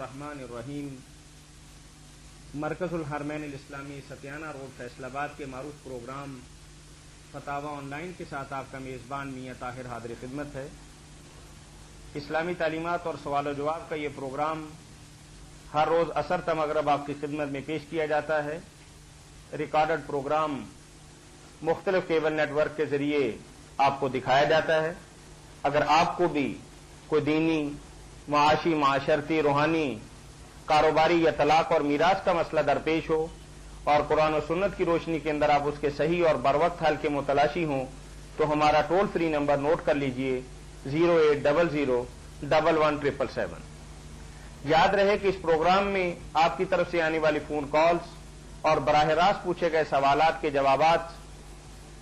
الرحمن الرحیم۔ مرکز الحرمین الاسلامی ستیانہ روڈ فیصل آباد کے معروف پروگرام فتاوی آن لائن کے ساتھ آپ کا میزبان میاں طاہر حاضر خدمت ہے۔ اسلامی تعلیمات اور سوال و جواب کا یہ پروگرام ہر روز عصر تا مغرب آپ کی خدمت میں پیش کیا جاتا ہے۔ ریکارڈڈ پروگرام مختلف کیبل نیٹ ورک کے ذریعے آپ کو دکھایا جاتا ہے۔ اگر آپ کو بھی کوئی دینی، معاشی، معاشرتی، روحانی، کاروباری یا طلاق اور میراث کا مسئلہ درپیش ہو اور قرآن و سنت کی روشنی کے اندر آپ اس کے صحیح اور بروقت حل کے متلاشی ہوں تو ہمارا ٹول فری نمبر نوٹ کر لیجئے 08001117777۔ یاد رہے کہ اس پروگرام میں آپ کی طرف سے آنے والی فون کالز اور براہ راست پوچھے گئے سوالات کے جوابات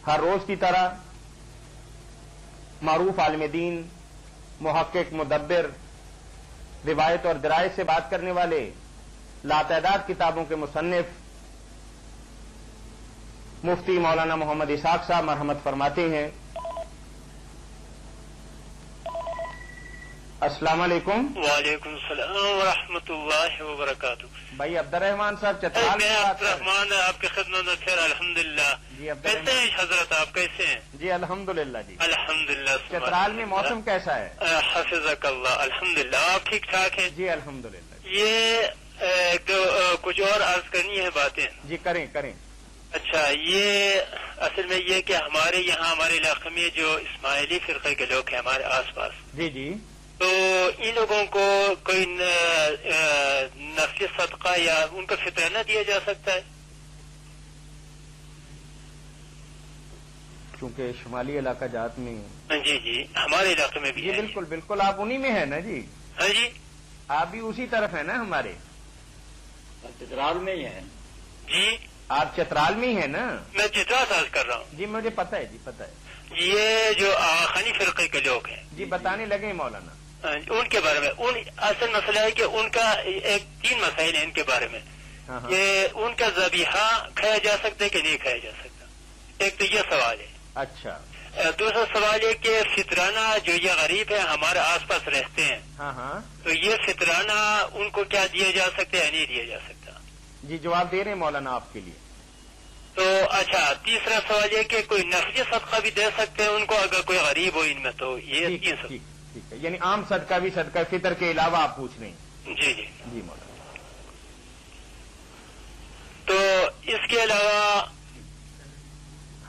ہر روز کی طرح معروف عالم دین، محقق، مدبر، روایت اور درایت سے بات کرنے والے، لاتعداد کتابوں کے مصنف مفتی مولانا محمد اسحاق صاحب مرحمت فرماتے ہیں۔ السلام علیکم۔ وعلیکم السلام ورحمۃ اللہ وبرکاتہ۔ بھائی عبد الرحمان صاحب چترال میں عبد الرحمان آپ کی خدمت میں پھر الحمدللہ۔ جی کیسے ہیں حضرت، آپ کیسے ہیں؟ جی الحمدللہ جی الحمدللہ۔ چترال میں موسم کیسا ہے؟ حفظک اللہ، الحمدللہ۔ آپ ٹھیک ٹھاک ہیں؟ جی الحمدللہ۔ یہ کچھ اور عرض کرنی ہے باتیں؟ جی کریں کریں۔ اچھا، یہ اصل میں یہ کہ ہمارے یہاں ہمارے علاقے میں جو اسماعیلی فرقے کے لوگ ہیں ہمارے آس پاس، جی جی، تو ان لوگوں کو کوئی نفلی صدقہ یا ان کا فطرانہ دیا جا سکتا ہے؟ چونکہ شمالی علاقہ جات میں جی جی، ہمارے علاقے میں بھی جی ہے۔ بالکل بالکل، آپ انہی میں ہیں نا جی؟ ہاں جی، آپ بھی اسی طرف ہیں نا ہمارے؟ چترال میں ہی ہے جی آپ چترال میں ہی ہیں نا؟ میں چترا ساز کر رہا ہوں۔ جی مجھے پتہ ہے، جی پتہ ہے۔ یہ جو آخانی فرقے کے لوگ ہیں، جی بتانے لگے مولانا۔ ان کے بارے میں اصل مسئلہ ہے کہ ان کا تین مسائل ہیں ان کے بارے میں ہاں ہاں، کہ ان کا ذبیحہ کھایا جا سکتا ہے کہ نہیں کھایا جا سکتا، ایک تو یہ سوال ہے۔ اچھا، دوسرا سوال یہ کہ فطرانہ جو یہ غریب ہے ہمارے آس پاس رہتے ہیں، ہاں ہاں تو یہ فطرانہ ان کو کیا دیا جا سکتا ہے یا نہیں دیا جا سکتا؟ جی جواب دے رہے ہیں مولانا آپ کے لیے۔ تو اچھا، تیسرا سوال یہ کہ کوئی نفلی صدقہ بھی دے سکتے ہیں ان کو اگر کوئی غریب ہو ان میں، تو یہ ٹھیک تین سب۔ ٹھیک ٹھیک ہے، یعنی عام صدقہ بھی صدقہ فطر کے علاوہ آپ پوچھ رہے ہیں؟ جی جی، جی مولانا۔ تو اس کے علاوہ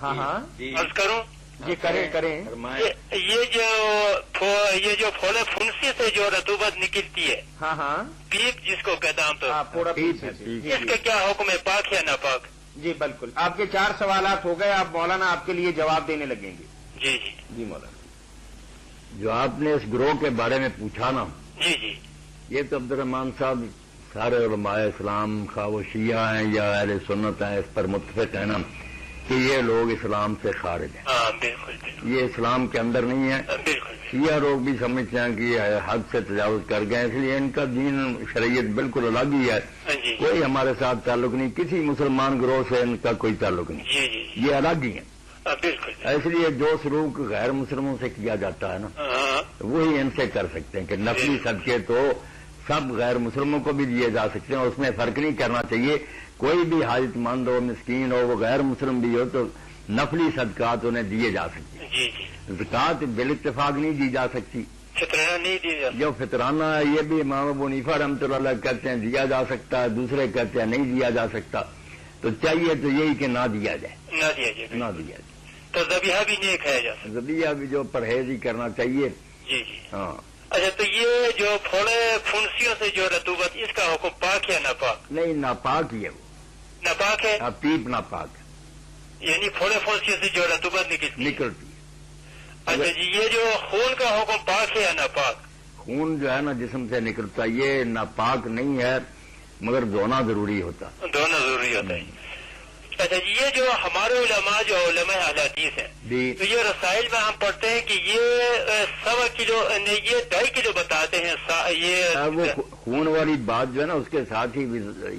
ہاں ہاں عرض کروں، جی کریں کریں۔ یہ جو پھولے پھنسی سے جو رطوبت نکلتی ہے، ہاں ہاں پیپ جس کو کہتا ہوں، تو ہاں پورا پیس ہے جی اس کا کیا حکم ہے، پاک یا ناپاک؟ جی بالکل، آپ کے 4 سوالات ہو گئے، آپ مولانا آپ کے لیے جواب دینے لگیں گے۔ جی جی جی مولانا۔ جو آپ نے اس گروہ کے بارے میں پوچھا نا، جی جی یہ تو عبد الرحمان صاحب سارے علماء اسلام، خواہ وہ شیعہ ہیں یا اہل سنت ہیں، اس پر متفق ہیں نا کہ یہ لوگ اسلام سے خارج ہیں، ہاں بالکل بالکل یہ اسلام کے اندر نہیں ہے۔ بالکل۔ شیعہ لوگ بھی سمجھتے ہیں کہ یہ حد سے تجاوز کر گئے، اس لیے ان کا دین شریعت بالکل الگ ہی ہے، جی کوئی ہمارے ساتھ تعلق نہیں، کسی مسلمان گروہ سے ان کا کوئی تعلق نہیں، جی جی یہ الگ ہی ہیں۔ بالکل۔ اس لیے جو سلوک غیر مسلموں سے کیا جاتا ہے نا، ہاں وہی ان سے کر سکتے ہیں کہ نفلی صدقے تو سب غیر مسلموں کو بھی دیے جا سکتے ہیں، اس میں فرق نہیں کرنا چاہیے، کوئی بھی حاجت مند ہو، مسکین ہو، وہ غیر مسلم بھی ہو تو نفلی صدقات انہیں دیے جا سکتے ہیں۔ جی جی، زکوٰۃ بالاتفاق نہیں دی جا سکتی، فطرانہ نہیں دیا جاتا۔ جو فطرانہ ہے یہ بھی امام ابو حنیفہ رحمۃ اللہ علیہ کہتے ہیں دیا جا سکتا ہے، دوسرے کہتے ہیں نہیں دیا جا سکتا، تو چاہیے تو یہی کہ نہ دیا جائے، نہ دیا جائے، نہ دیا جائے۔ تو ذبیحہ بھی نہیں کھایا جا سکتا۔ ذبیحہ بھی جو پرہیز ہی کرنا چاہیے۔ جی جی، ہاں، اچھا، تو یہ جو پھولے پھنسیوں سے جو رطوبت، اس کا حکم پاک یا ناپاک؟ نہیں ناپاک ہی ہے وہ، ناپاک ہے، پیپ ناپاک ہے، یعنی پھولے پھنسیوں سے جو رطوبت نکلتی ہے۔ نکلتی ہے۔ اچھا جی، یہ جو خون کا حکم پاک ہے یا ناپاک؟ خون جو ہے نا جسم سے نکلتا یہ ناپاک نہیں ہے، مگر دھونا ضروری ہوتا۔ دونوں ضروری ہوتا ہے۔ اچھا جی، یہ جو ہمارے علماء جو علماء اہل حدیث ہیں، جی تو یہ رسائل میں ہم پڑھتے ہیں کہ یہ 1.25 کلو نہیں، یہ 2.5 کلو بتاتے ہیں وہ یہ۔ خون والی بات جو ہے نا اس کے ساتھ ہی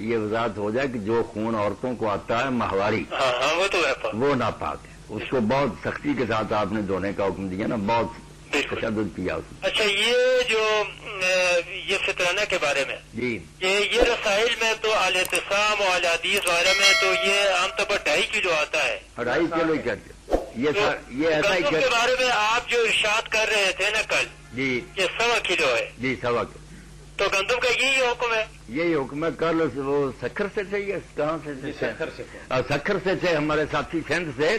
یہ وضاحت ہو جائے کہ جو خون عورتوں کو آتا ہے ماہواری، ہاں ہاں، وہ تو ہے۔ وہ ناپاک ہے، اس کو بہت سختی کے ساتھ آپ نے دھونے کا حکم دیا نا، بہت بالکل۔ تشدد کیا اس میں۔ اچھا، یہ جو یہ فطرانہ کے بارے میں جی یہ رسائل میں تو الاعتصام و الحدیث وغیرہ میں تو یہ عام طور پر 2.5 کلو آتا ہے. 2.5 کلو ہی کہتے یہ ایسا ہی گندم کے بارے میں آپ جو ارشاد کر رہے تھے نا کل جی یہ 1.25 کلو ہے. جی 1.25 کلو تو گندم کا یہی حکم ہے. یہی حکم ہے. کل وہ سکھر سے تھے یہ کہاں سے تھے؟ سکھر سے تھے ہمارے ساتھی سندھ سے.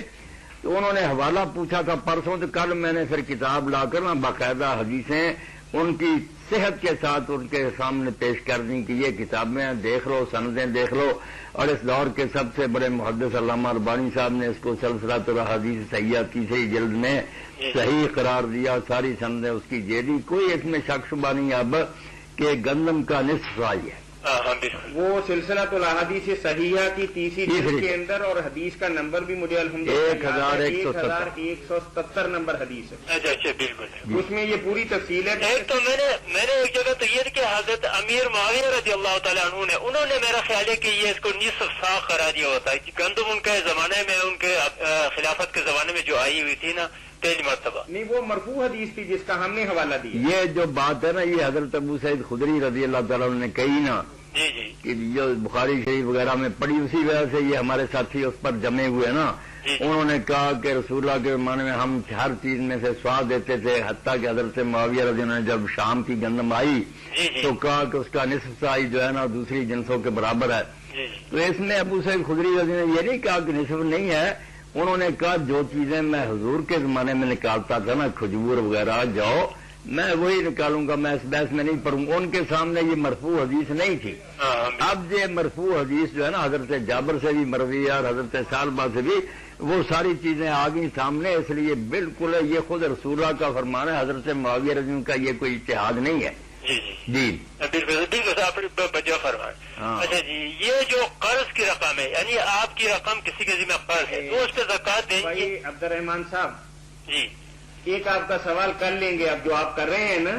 تو انہوں نے حوالہ پوچھا تھا پرسوں. تو کل میں نے پھر کتاب لا کر نا باقاعدہ حدیثیں ان کی صحت کے ساتھ ان کے سامنے پیش کر دیں کہ یہ کتابیں دیکھ لو، سندیں دیکھ لو. اور اس دور کے سب سے بڑے محدث علامہ البانی صاحب نے اس کو سلسلۃ الاحادیث صحیحہ تیسری جلد میں صحیح قرار دیا. ساری سندیں اس کی جیدی. کوئی اس میں شک شبہ نہیں اب کہ گندم کا نصف صحیح ہے. وہ سلسلۃ الاحادیث صحیحہ کی تیسری جلد کے اندر اور حدیث کا نمبر بھی مجھے الحمدللہ 1177 نمبر حدیث ہے. اچھا بالکل اس میں یہ پوری تفصیل ہے. ایک تو میں نے ایک جگہ تو یہ کہ حضرت امیر معاویہ رضی اللہ تعالیٰ عنہ نے انہوں نے میرا خیال ہے کہ یہ اس کو نصف صاع قرار دیا ہوتا ہے. گندم ان کے زمانے میں ان کے خلافت کے زمانے میں جو آئی ہوئی تھی نا پہلی مرتبہ. نہیں وہ مرفوع حدیث تھی جس کا ہم نے حوالہ دیا. یہ جو بات ہے نا یہ حضرت ابو سعید خدری رضی اللہ تعالیٰ عنہ نے کہی نا جی جی کہ جو بخاری شریف وغیرہ میں پڑھی اسی وجہ سے یہ ہمارے ساتھی اس پر جمے ہوئے نا. انہوں نے کہا کہ رسول اللہ کے زمانے میں ہم ہر چیز میں سے سواد دیتے تھے. حتیٰ کہ حضرت معاویہ رضی اللہ عنہ نے جب شام کی گندم آئی تو کہا کہ اس کا نصف صاع جو ہے نا دوسری جنسوں کے برابر ہے. تو اس میں ابو سعید خدری رضی اللہ عنہ نے یہ نہیں کہا کہ نصف نہیں ہے. انہوں نے کہا جو چیزیں میں حضور کے زمانے میں نکالتا تھا نا کھجور وغیرہ جو میں وہی نکالوں گا. میں اس بحث میں نہیں پڑھوں. ان کے سامنے یہ مرفوع حدیث نہیں تھی. اب یہ مرفوع حدیث جو ہے نا حضرت جابر سے بھی مروی ہے اور حضرت سالبہ سے بھی وہ ساری چیزیں آ گئی سامنے. اس لیے بالکل یہ خود رسول اللہ کا فرمان ہے. حضرت معاویہ رضی اللہ عنہ کا یہ کوئی اجتہاد نہیں ہے. جی بالکل آپ بجا فرمان. اچھا جی یہ جو قرض کی رقم ہے یعنی آپ کی رقم کسی کے ذمہ قرض ہے تو اس پہ زکوٰۃ دیں گے. عبد الرحمان صاحب جی ایک آپ کا سوال کر لیں گے اب جو آپ کر رہے ہیں نا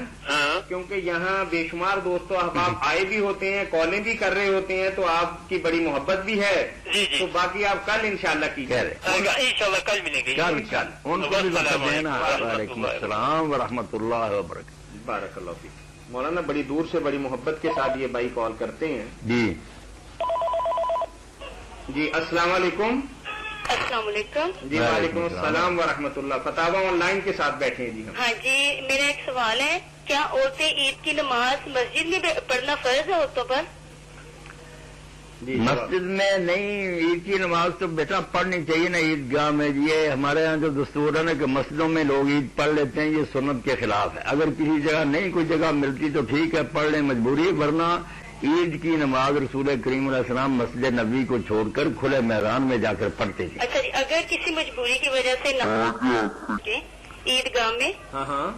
کیونکہ یہاں بے شمار دوستوں احباب آئے بھی ہوتے ہیں کالیں بھی کر رہے ہوتے ہیں تو آپ کی بڑی محبت بھی ہے. تو باقی آپ کل انشاءاللہ کیجیے. انشاءاللہ کل ملیں گے. کل ان کو بھی بتا دینا. وعلیکم السلام ورحمۃ اللہ وبرکاتہ. بارک اللہ فیک. مولانا بڑی دور سے بڑی محبت کے ساتھ یہ بھائی کال کرتے ہیں. جی السلام علیکم. السلام علیکم. جی وعلیکم السلام ورحمۃ اللہ. فتاوا آن لائن کے ساتھ بیٹھے ہیں. جی ہاں جی میرا ایک سوال ہے کیا عورتیں عید کی نماز مسجد میں پڑھنا فرض ہے عورتوں پر؟ مسجد میں نہیں. عید کی نماز تو بیٹا پڑھنی چاہیے نا عیدگاہ میں. یہ ہمارے یہاں جو دستور ہے نا کہ مسجدوں میں لوگ عید پڑھ لیتے ہیں یہ سنت کے خلاف ہے. اگر کسی جگہ نہیں کوئی جگہ ملتی تو ٹھیک ہے پڑھ لیں مجبوری. ورنہ عید کی نماز رسول کریم علیہ السلام مسجد نبوی کو چھوڑ کر کھلے میدان میں جا کر پڑھتے تھے. اچھا جی اگر کسی مجبوری کی وجہ سے نماز عیدگاہ میں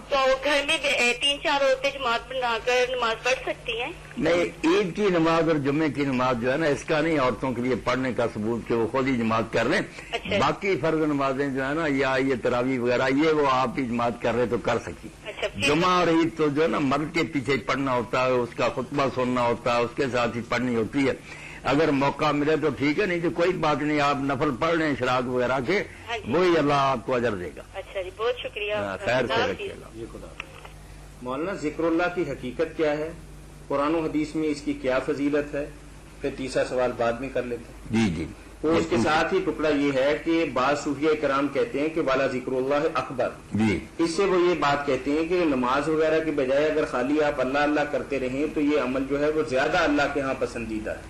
تو گھر میں 3-4 عورتیں جماعت بنا کر نماز پڑھ سکتی ہیں؟ نہیں عید کی نماز اور جمعے کی نماز جو ہے نا اس کا نہیں عورتوں کے لیے پڑھنے کا ثبوت کہ وہ خود ہی جماعت کر لیں. باقی فرض نمازیں جو ہے نا یا یہ تراویح وغیرہ یہ وہ آپ ہی جماعت کر رہے تو کر سکتی. جمعہ اور عید تو جو ہے نا مرد کے پیچھے پڑھنا ہوتا ہے اس کا خطبہ سننا ہوتا ہے اس کے ساتھ ہی پڑھنی ہوتی ہے. اگر موقع ملے تو ٹھیک ہے نہیں تو کوئی بات نہیں آپ نفل پڑھ لیں اشراق وغیرہ کے وہی اللہ آپ کو اجر دے گا. اچھا جی بہت شکریہ. خیر سے رکھیے گا. مولانا ذکر اللہ کی حقیقت کیا ہے؟ قرآن و حدیث میں اس کی کیا فضیلت ہے؟ پھر تیسرا سوال بعد میں کر لیتے ہیں. جی تو اس کے ساتھ ہی ٹکڑا یہ ہے کہ بعض صوفیہ کرام کہتے ہیں کہ والا ذکر اللہ اکبر. جی اس سے وہ یہ بات کہتے ہیں کہ نماز وغیرہ کے بجائے اگر خالی آپ اللہ اللہ کرتے رہیں تو یہ عمل جو ہے وہ زیادہ اللہ کے ہاں پسندیدہ ہے.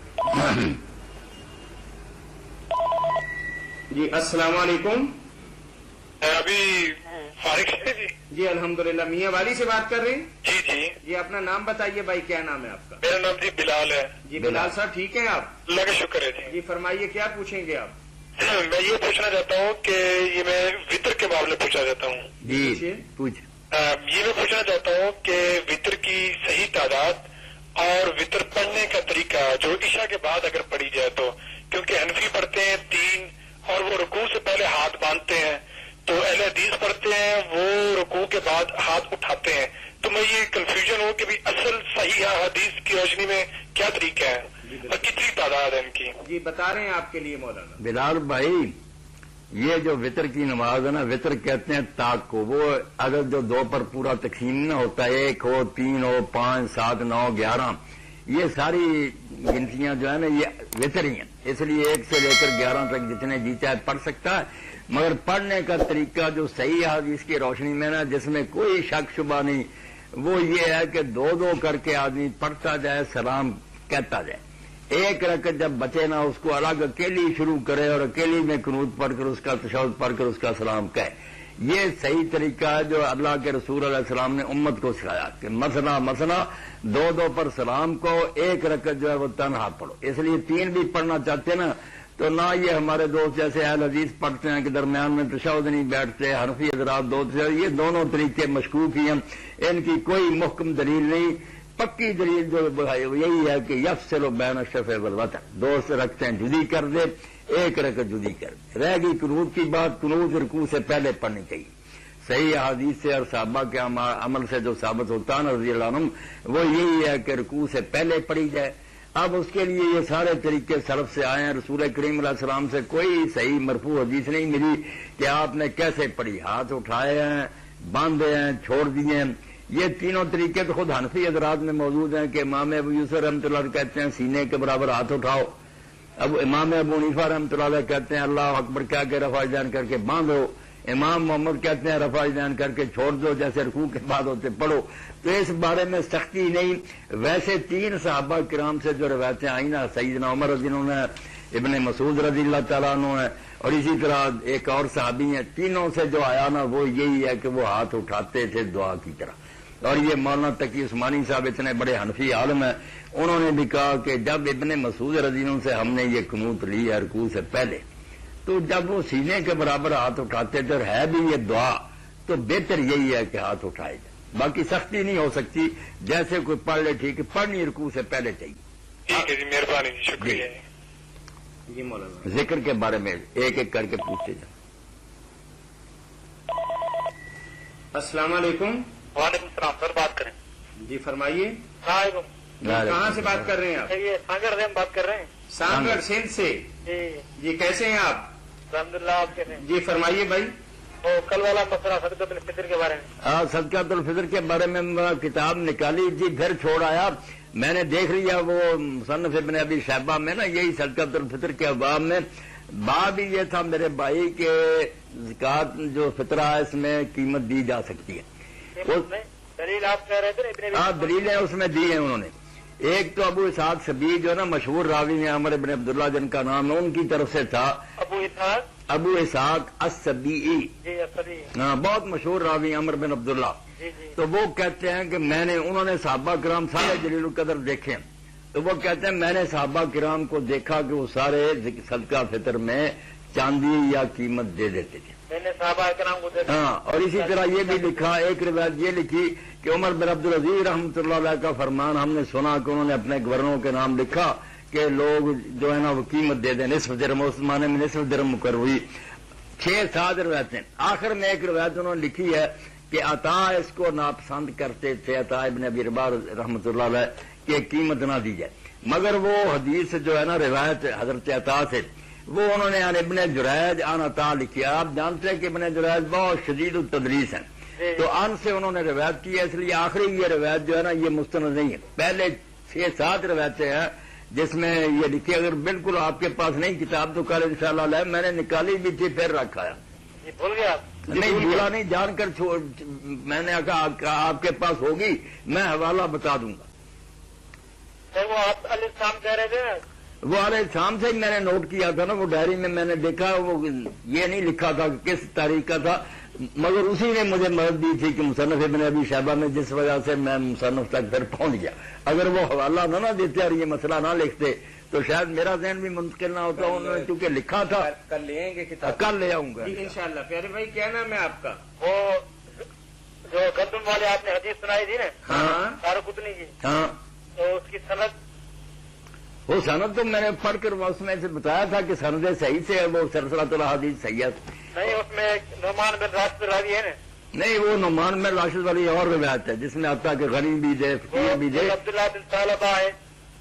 جی السلام علیکم. ابھی فارغ ہے جی. جی الحمدللہ. میاں والی سے بات کر رہے ہیں؟ جی جی. جی اپنا نام بتائیے بھائی. کیا نام ہے آپ کا؟ میرا نام جی بلال ہے. جی بلال صاحب ٹھیک ہیں آپ؟ اللہ کا شکر ہے جی. جی فرمائیے کیا پوچھیں گے آپ؟ میں یہ پوچھنا چاہتا ہوں کہ یہ میں وطر کے معاملے پوچھنا چاہتا ہوں. جی پوچھ. یہ میں پوچھنا چاہتا ہوں کہ وطر کی صحیح تعداد اور وطر پڑھنے کا طریقہ جو عشاء کے بعد اگر پڑھی جائے تو کیونکہ حنفی پڑھتے ہیں 3 اور وہ رکوع سے پہلے ہاتھ باندھتے ہیں تو اہل حدیث پڑھتے ہیں وہ رکوع کے بعد ہاتھ اٹھاتے ہیں. تو میں یہ کنفیوژن ہوں کہ بھی اصل صحیح حدیث کی روشنی میں کیا طریقہ ہے اور کتنی تعداد ہے ان کی. جی بتا رہے ہیں آپ کے لیے مولانا. بلال بھائی یہ جو وطر کی نماز ہے نا، وطر کہتے ہیں تاک کو، وہ اگر جو 2 پر پورا تقسیم نہ ہوتا ہے، 1 ہو 3 ہو 5 7 9 11، یہ ساری گنتیاں جو ہے نا یہ وطر ہی ہیں، اس لیے 1 سے لے کر 11 تک جتنے جی چاہے پڑھ سکتا ہے، مگر پڑھنے کا طریقہ جو صحیح ہے حدیث کی روشنی میں نا، جس میں کوئی شک شبہ نہیں، وہ یہ ہے کہ 2 کر کے آدمی پڑھتا جائے، سلام کہتا جائے، 1 رکعت جب بچے نا اس کو الگ اکیلی شروع کرے اور اکیلی میں قنوت پڑھ کر اس کا تشہد پڑھ کر اس کا سلام کہے۔ یہ صحیح طریقہ ہے جو اللہ کے رسول علیہ السلام نے امت کو سکھایا کہ مثلا 2 پر سلام کو، 1 رکعت جو ہے وہ تنہا پڑھو۔ اس لیے 3 بھی پڑھنا چاہتے نا تو نہ یہ ہمارے دوست جیسے اہل حدیث پڑھتے ہیں کہ درمیان میں تشہد نہیں بیٹھتے، حنفی حضرات 2 تشہد، یہ دونوں طریقے مشکوک ہی ہیں، ان کی کوئی محکم دلیل نہیں۔ پکی دلیل جو یہی ہے کہ یفصل بین الشفع والوتر، 2 رکعتیں جدی کر دے، 1 رکعت جدی کر دے۔ رہ گئی قنوت کی بات، قنوت رکوع سے پہلے پڑھنی چاہیے، صحیح احادیث سے اور صحابہ کے عمل سے جو ثابت ہوتا ہے رضی اللہ عنہم، وہ یہی ہے کہ رکوع سے پہلے پڑھی جائے۔ اب اس کے لیے یہ سارے طریقے سلف سے آئے ہیں، رسول کریم علیہ السلام سے کوئی صحیح مرفوع حدیث نہیں ملی کہ آپ نے کیسے پڑھی، ہاتھ اٹھائے ہیں، باندھے ہیں، چھوڑ دیے ہیں۔ یہ تینوں طریقے تو خود حنفی حضرات میں موجود ہیں کہ امام ابو یوسف رحمۃ اللہ علیہ کہتے ہیں سینے کے برابر ہاتھ اٹھاؤ، اب امام ابو حنیفہ رحمۃ اللہ علیہ کہتے ہیں اللہ اکبر کہہ کے رفع یدین کر کے باندھو، امام محمد کہتے ہیں رفع یدین کر کے چھوڑ دو، جیسے رکوع کے بعد ہوتے پڑھو۔ تو اس بارے میں سختی نہیں۔ ویسے 3 صحابہ کرام سے جو روایتیں آئیں نا، سیدنا عمر رضی اللہ عنہ، ابن مسعود رضی اللہ تعالیٰ عنہ ہے، اور اسی طرح ایک اور صحابی ہیں، تینوں سے جو آیا نا وہ یہی ہے کہ وہ ہاتھ اٹھاتے تھے دعا کی طرح۔ اور یہ مولانا تقی عثمانی صاحب اتنے بڑے حنفی عالم ہیں، انہوں نے بھی کہا کہ جب ابن مسعود رضی اللہ عنہ سے ہم نے یہ قنوت لی ہے رکوع سے پہلے، تو جب وہ سینے کے برابر ہاتھ اٹھاتے تھے اور ہے بھی یہ دعا، تو بہتر یہی ہے کہ ہاتھ اٹھائے جائے، باقی سختی نہیں ہو سکتی، جیسے کوئی پڑھ لے ٹھیک ہے، پڑھنی رکوع سے پہلے چاہیے۔ ٹھیک ہے جی، مہربانی جی، شکریہ جی مولانا، ذکر کے بارے میں ایک کر کے پوچھتے جائیں۔ السلام علیکم۔ وعلیکم السلام سر، بات کریں جی فرمائیے، السلام علیکم۔ کہاں سے بات کر رہے ہیں آپ؟ یہ سانگڑ سے ہم بات کر رہے ہیں۔ سانگڑ سندھ سے؟ جی کیسے ہیں آپ؟ الحمدللہ، آپ کیسے ہیں؟ جی فرمائیے بھائی۔ وہ کل والا مسئلہ صدقۃ الفطر کے بارے میں۔ صدقۃ الفطر کے بارے میں کتاب نکالی جی، پھر چھوڑ آیا، میں نے دیکھ لیا وہ مصنف ابن ابی شیبہ میں نا یہی صدقۃ الفطر کے ابواب میں باب ہی یہ تھا میرے بھائی کہ زکوٰۃ جو فطرہ ہے اس میں قیمت دی جا سکتی ہے۔ دلیل آپ کہہ رہے تھے نا، دلیلیں اس میں دی ہیں انہوں نے۔ ایک تو ابو اسحاق شبی جو ہے نا مشہور راوی ہیں عمر بن عبداللہ جن کا نام ہے، ان کی طرف سے تھا ابو اسحاق السبیعی، ہاں بہت مشہور راوی عمر بن عبداللہ۔ تو وہ کہتے ہیں کہ میں نے، انہوں نے صحابہ کرام سارے جلیل القدر دیکھے ہیں، تو وہ کہتے ہیں میں نے صحابہ کرام کو دیکھا کہ وہ سارے صدقہ فطر میں چاندی یا قیمت دے دیتے تھے، میں نے صحابہ کرام کو دیکھا۔ ہاں، اور اسی طرح یہ بھی لکھا، ایک روایت یہ لکھی کہ عمر بن عبدالعزیز رحمۃ اللہ علیہ کا فرمان ہم نے سنا کہ انہوں نے اپنے گورنروں کے نام لکھا کہ لوگ جو ہے نا وہ قیمت دے دیں، نصف درہم، اس زمانے میں نصف درہم مقرر ہوئی۔ 6-7 روایتیں، آخر میں ایک روایت انہوں نے لکھی ہے کہ عطا اس کو ناپسند کرتے تھے، عطا ابن ابی رباح رحمۃ اللہ علیہ، کہ قیمت نہ دی جائے، مگر وہ حدیث جو ہے نا روایت حضرت عطا سے، وہ انہوں نے ابن جریج عن عطا لکھی۔ آپ جانتے ہیں کہ ابن جریج بہت شدید التدلیس ہیں، تو ان سے انہوں نے روایت کی ہے، اس لیے آخری یہ روایت جو ہے نا یہ مستند نہیں ہے۔ پہلے 6-7 روایتیں ہیں جس میں یہ لکھی، اگر بالکل آپ کے پاس نہیں کتاب تو کل انشاءاللہ لے، میں نے نکالی بھی تھی پھر رکھا ہے۔ بھول گیا آپ؟ نہیں بھولا نہیں، جان کر میں نے کہا آپ کے پاس ہوگی میں حوالہ بتا دوں گا۔ سر وہ آپ علیہ السلام کہہ رہے تھے نا، وہ علیہ السلام سے ہی میں نے نوٹ کیا تھا نا، وہ ڈائری میں نے دیکھا، وہ یہ نہیں لکھا تھا کہ کس تاریخ کا تھا، مگر اسی نے مجھے مدد دی تھی کہ مصنف ابن ابی شیبہ میں، جس وجہ سے میں مصنف تک پھر پہنچ گیا۔ اگر وہ حوالہ نہ دیتے اور یہ مسئلہ نہ لکھتے تو شاید میرا ذہن بھی منتقل نہ ہوتا، انہوں نے چونکہ لکھا تھا۔ کل لے آئیں گے کتاب؟ کل لے آؤں گا انشاءاللہ۔ پیارے بھائی کیا نام ہے آپ کا؟ وہ جو گندم والے آپ نے حدیث سنائی تھی نا، ہاں دارقطنی کی، ہاں، تو اس کی سند، وہ سند تو میں نے پڑھ کر اس میں سے بتایا تھا کہ سند صحیح سے ہے، وہ سلسلۃ الحدیث صحیح ہے۔ نہیں اس میں نعمان بن راشد راوی ہے نا؟ نہیں، وہ نعمان بن راشد والی اور روایت ہے جس میں آتا کہ غنی بھی دے، فقیر بھی دے۔ عبداللہ بن ثعلبہ ہے،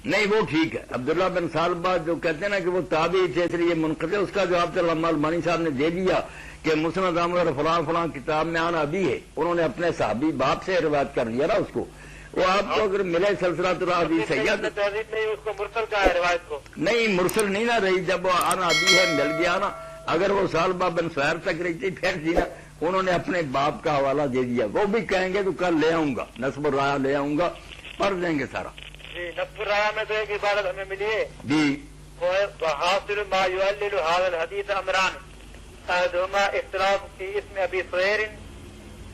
نہیں وہ ٹھیک ہے. عبداللہ بن سالبہ جو کہتے ہیں نا کہ وہ تابعی تھے اس لیے منقطع، اس کا جواب تو علامہ البانی صاحب نے دے دیا کہ مسند احمد اور فلاں فلاں کتاب میں آنا ابھی ہے. انہوں نے اپنے صحابی باپ سے روایت کر دیا نا اس کو. وہ آپ کو اگر ملے سلسلہ تو حدیث سید اس کو مرسل کا ہے روایت کو. نہیں مرسل نہیں نہ رہی، جب وہ آنا ابھی ہے مل گیا نا. اگر وہ سالبہ بن سہیر تک رہی تھی پھر جی نا انہوں نے اپنے باپ کا حوالہ دے دیا. وہ بھی کہیں گے تو کل لے آؤں گا، نصب الرایا لے آؤں گا، پڑھ دیں گے سارا. جی نصب الرایا میں تو ایک عبارت ہمیں ملی ہے جی حاصل ما يعلل هذا الحديث امران احدهما اختلاف في اسم ابي صهير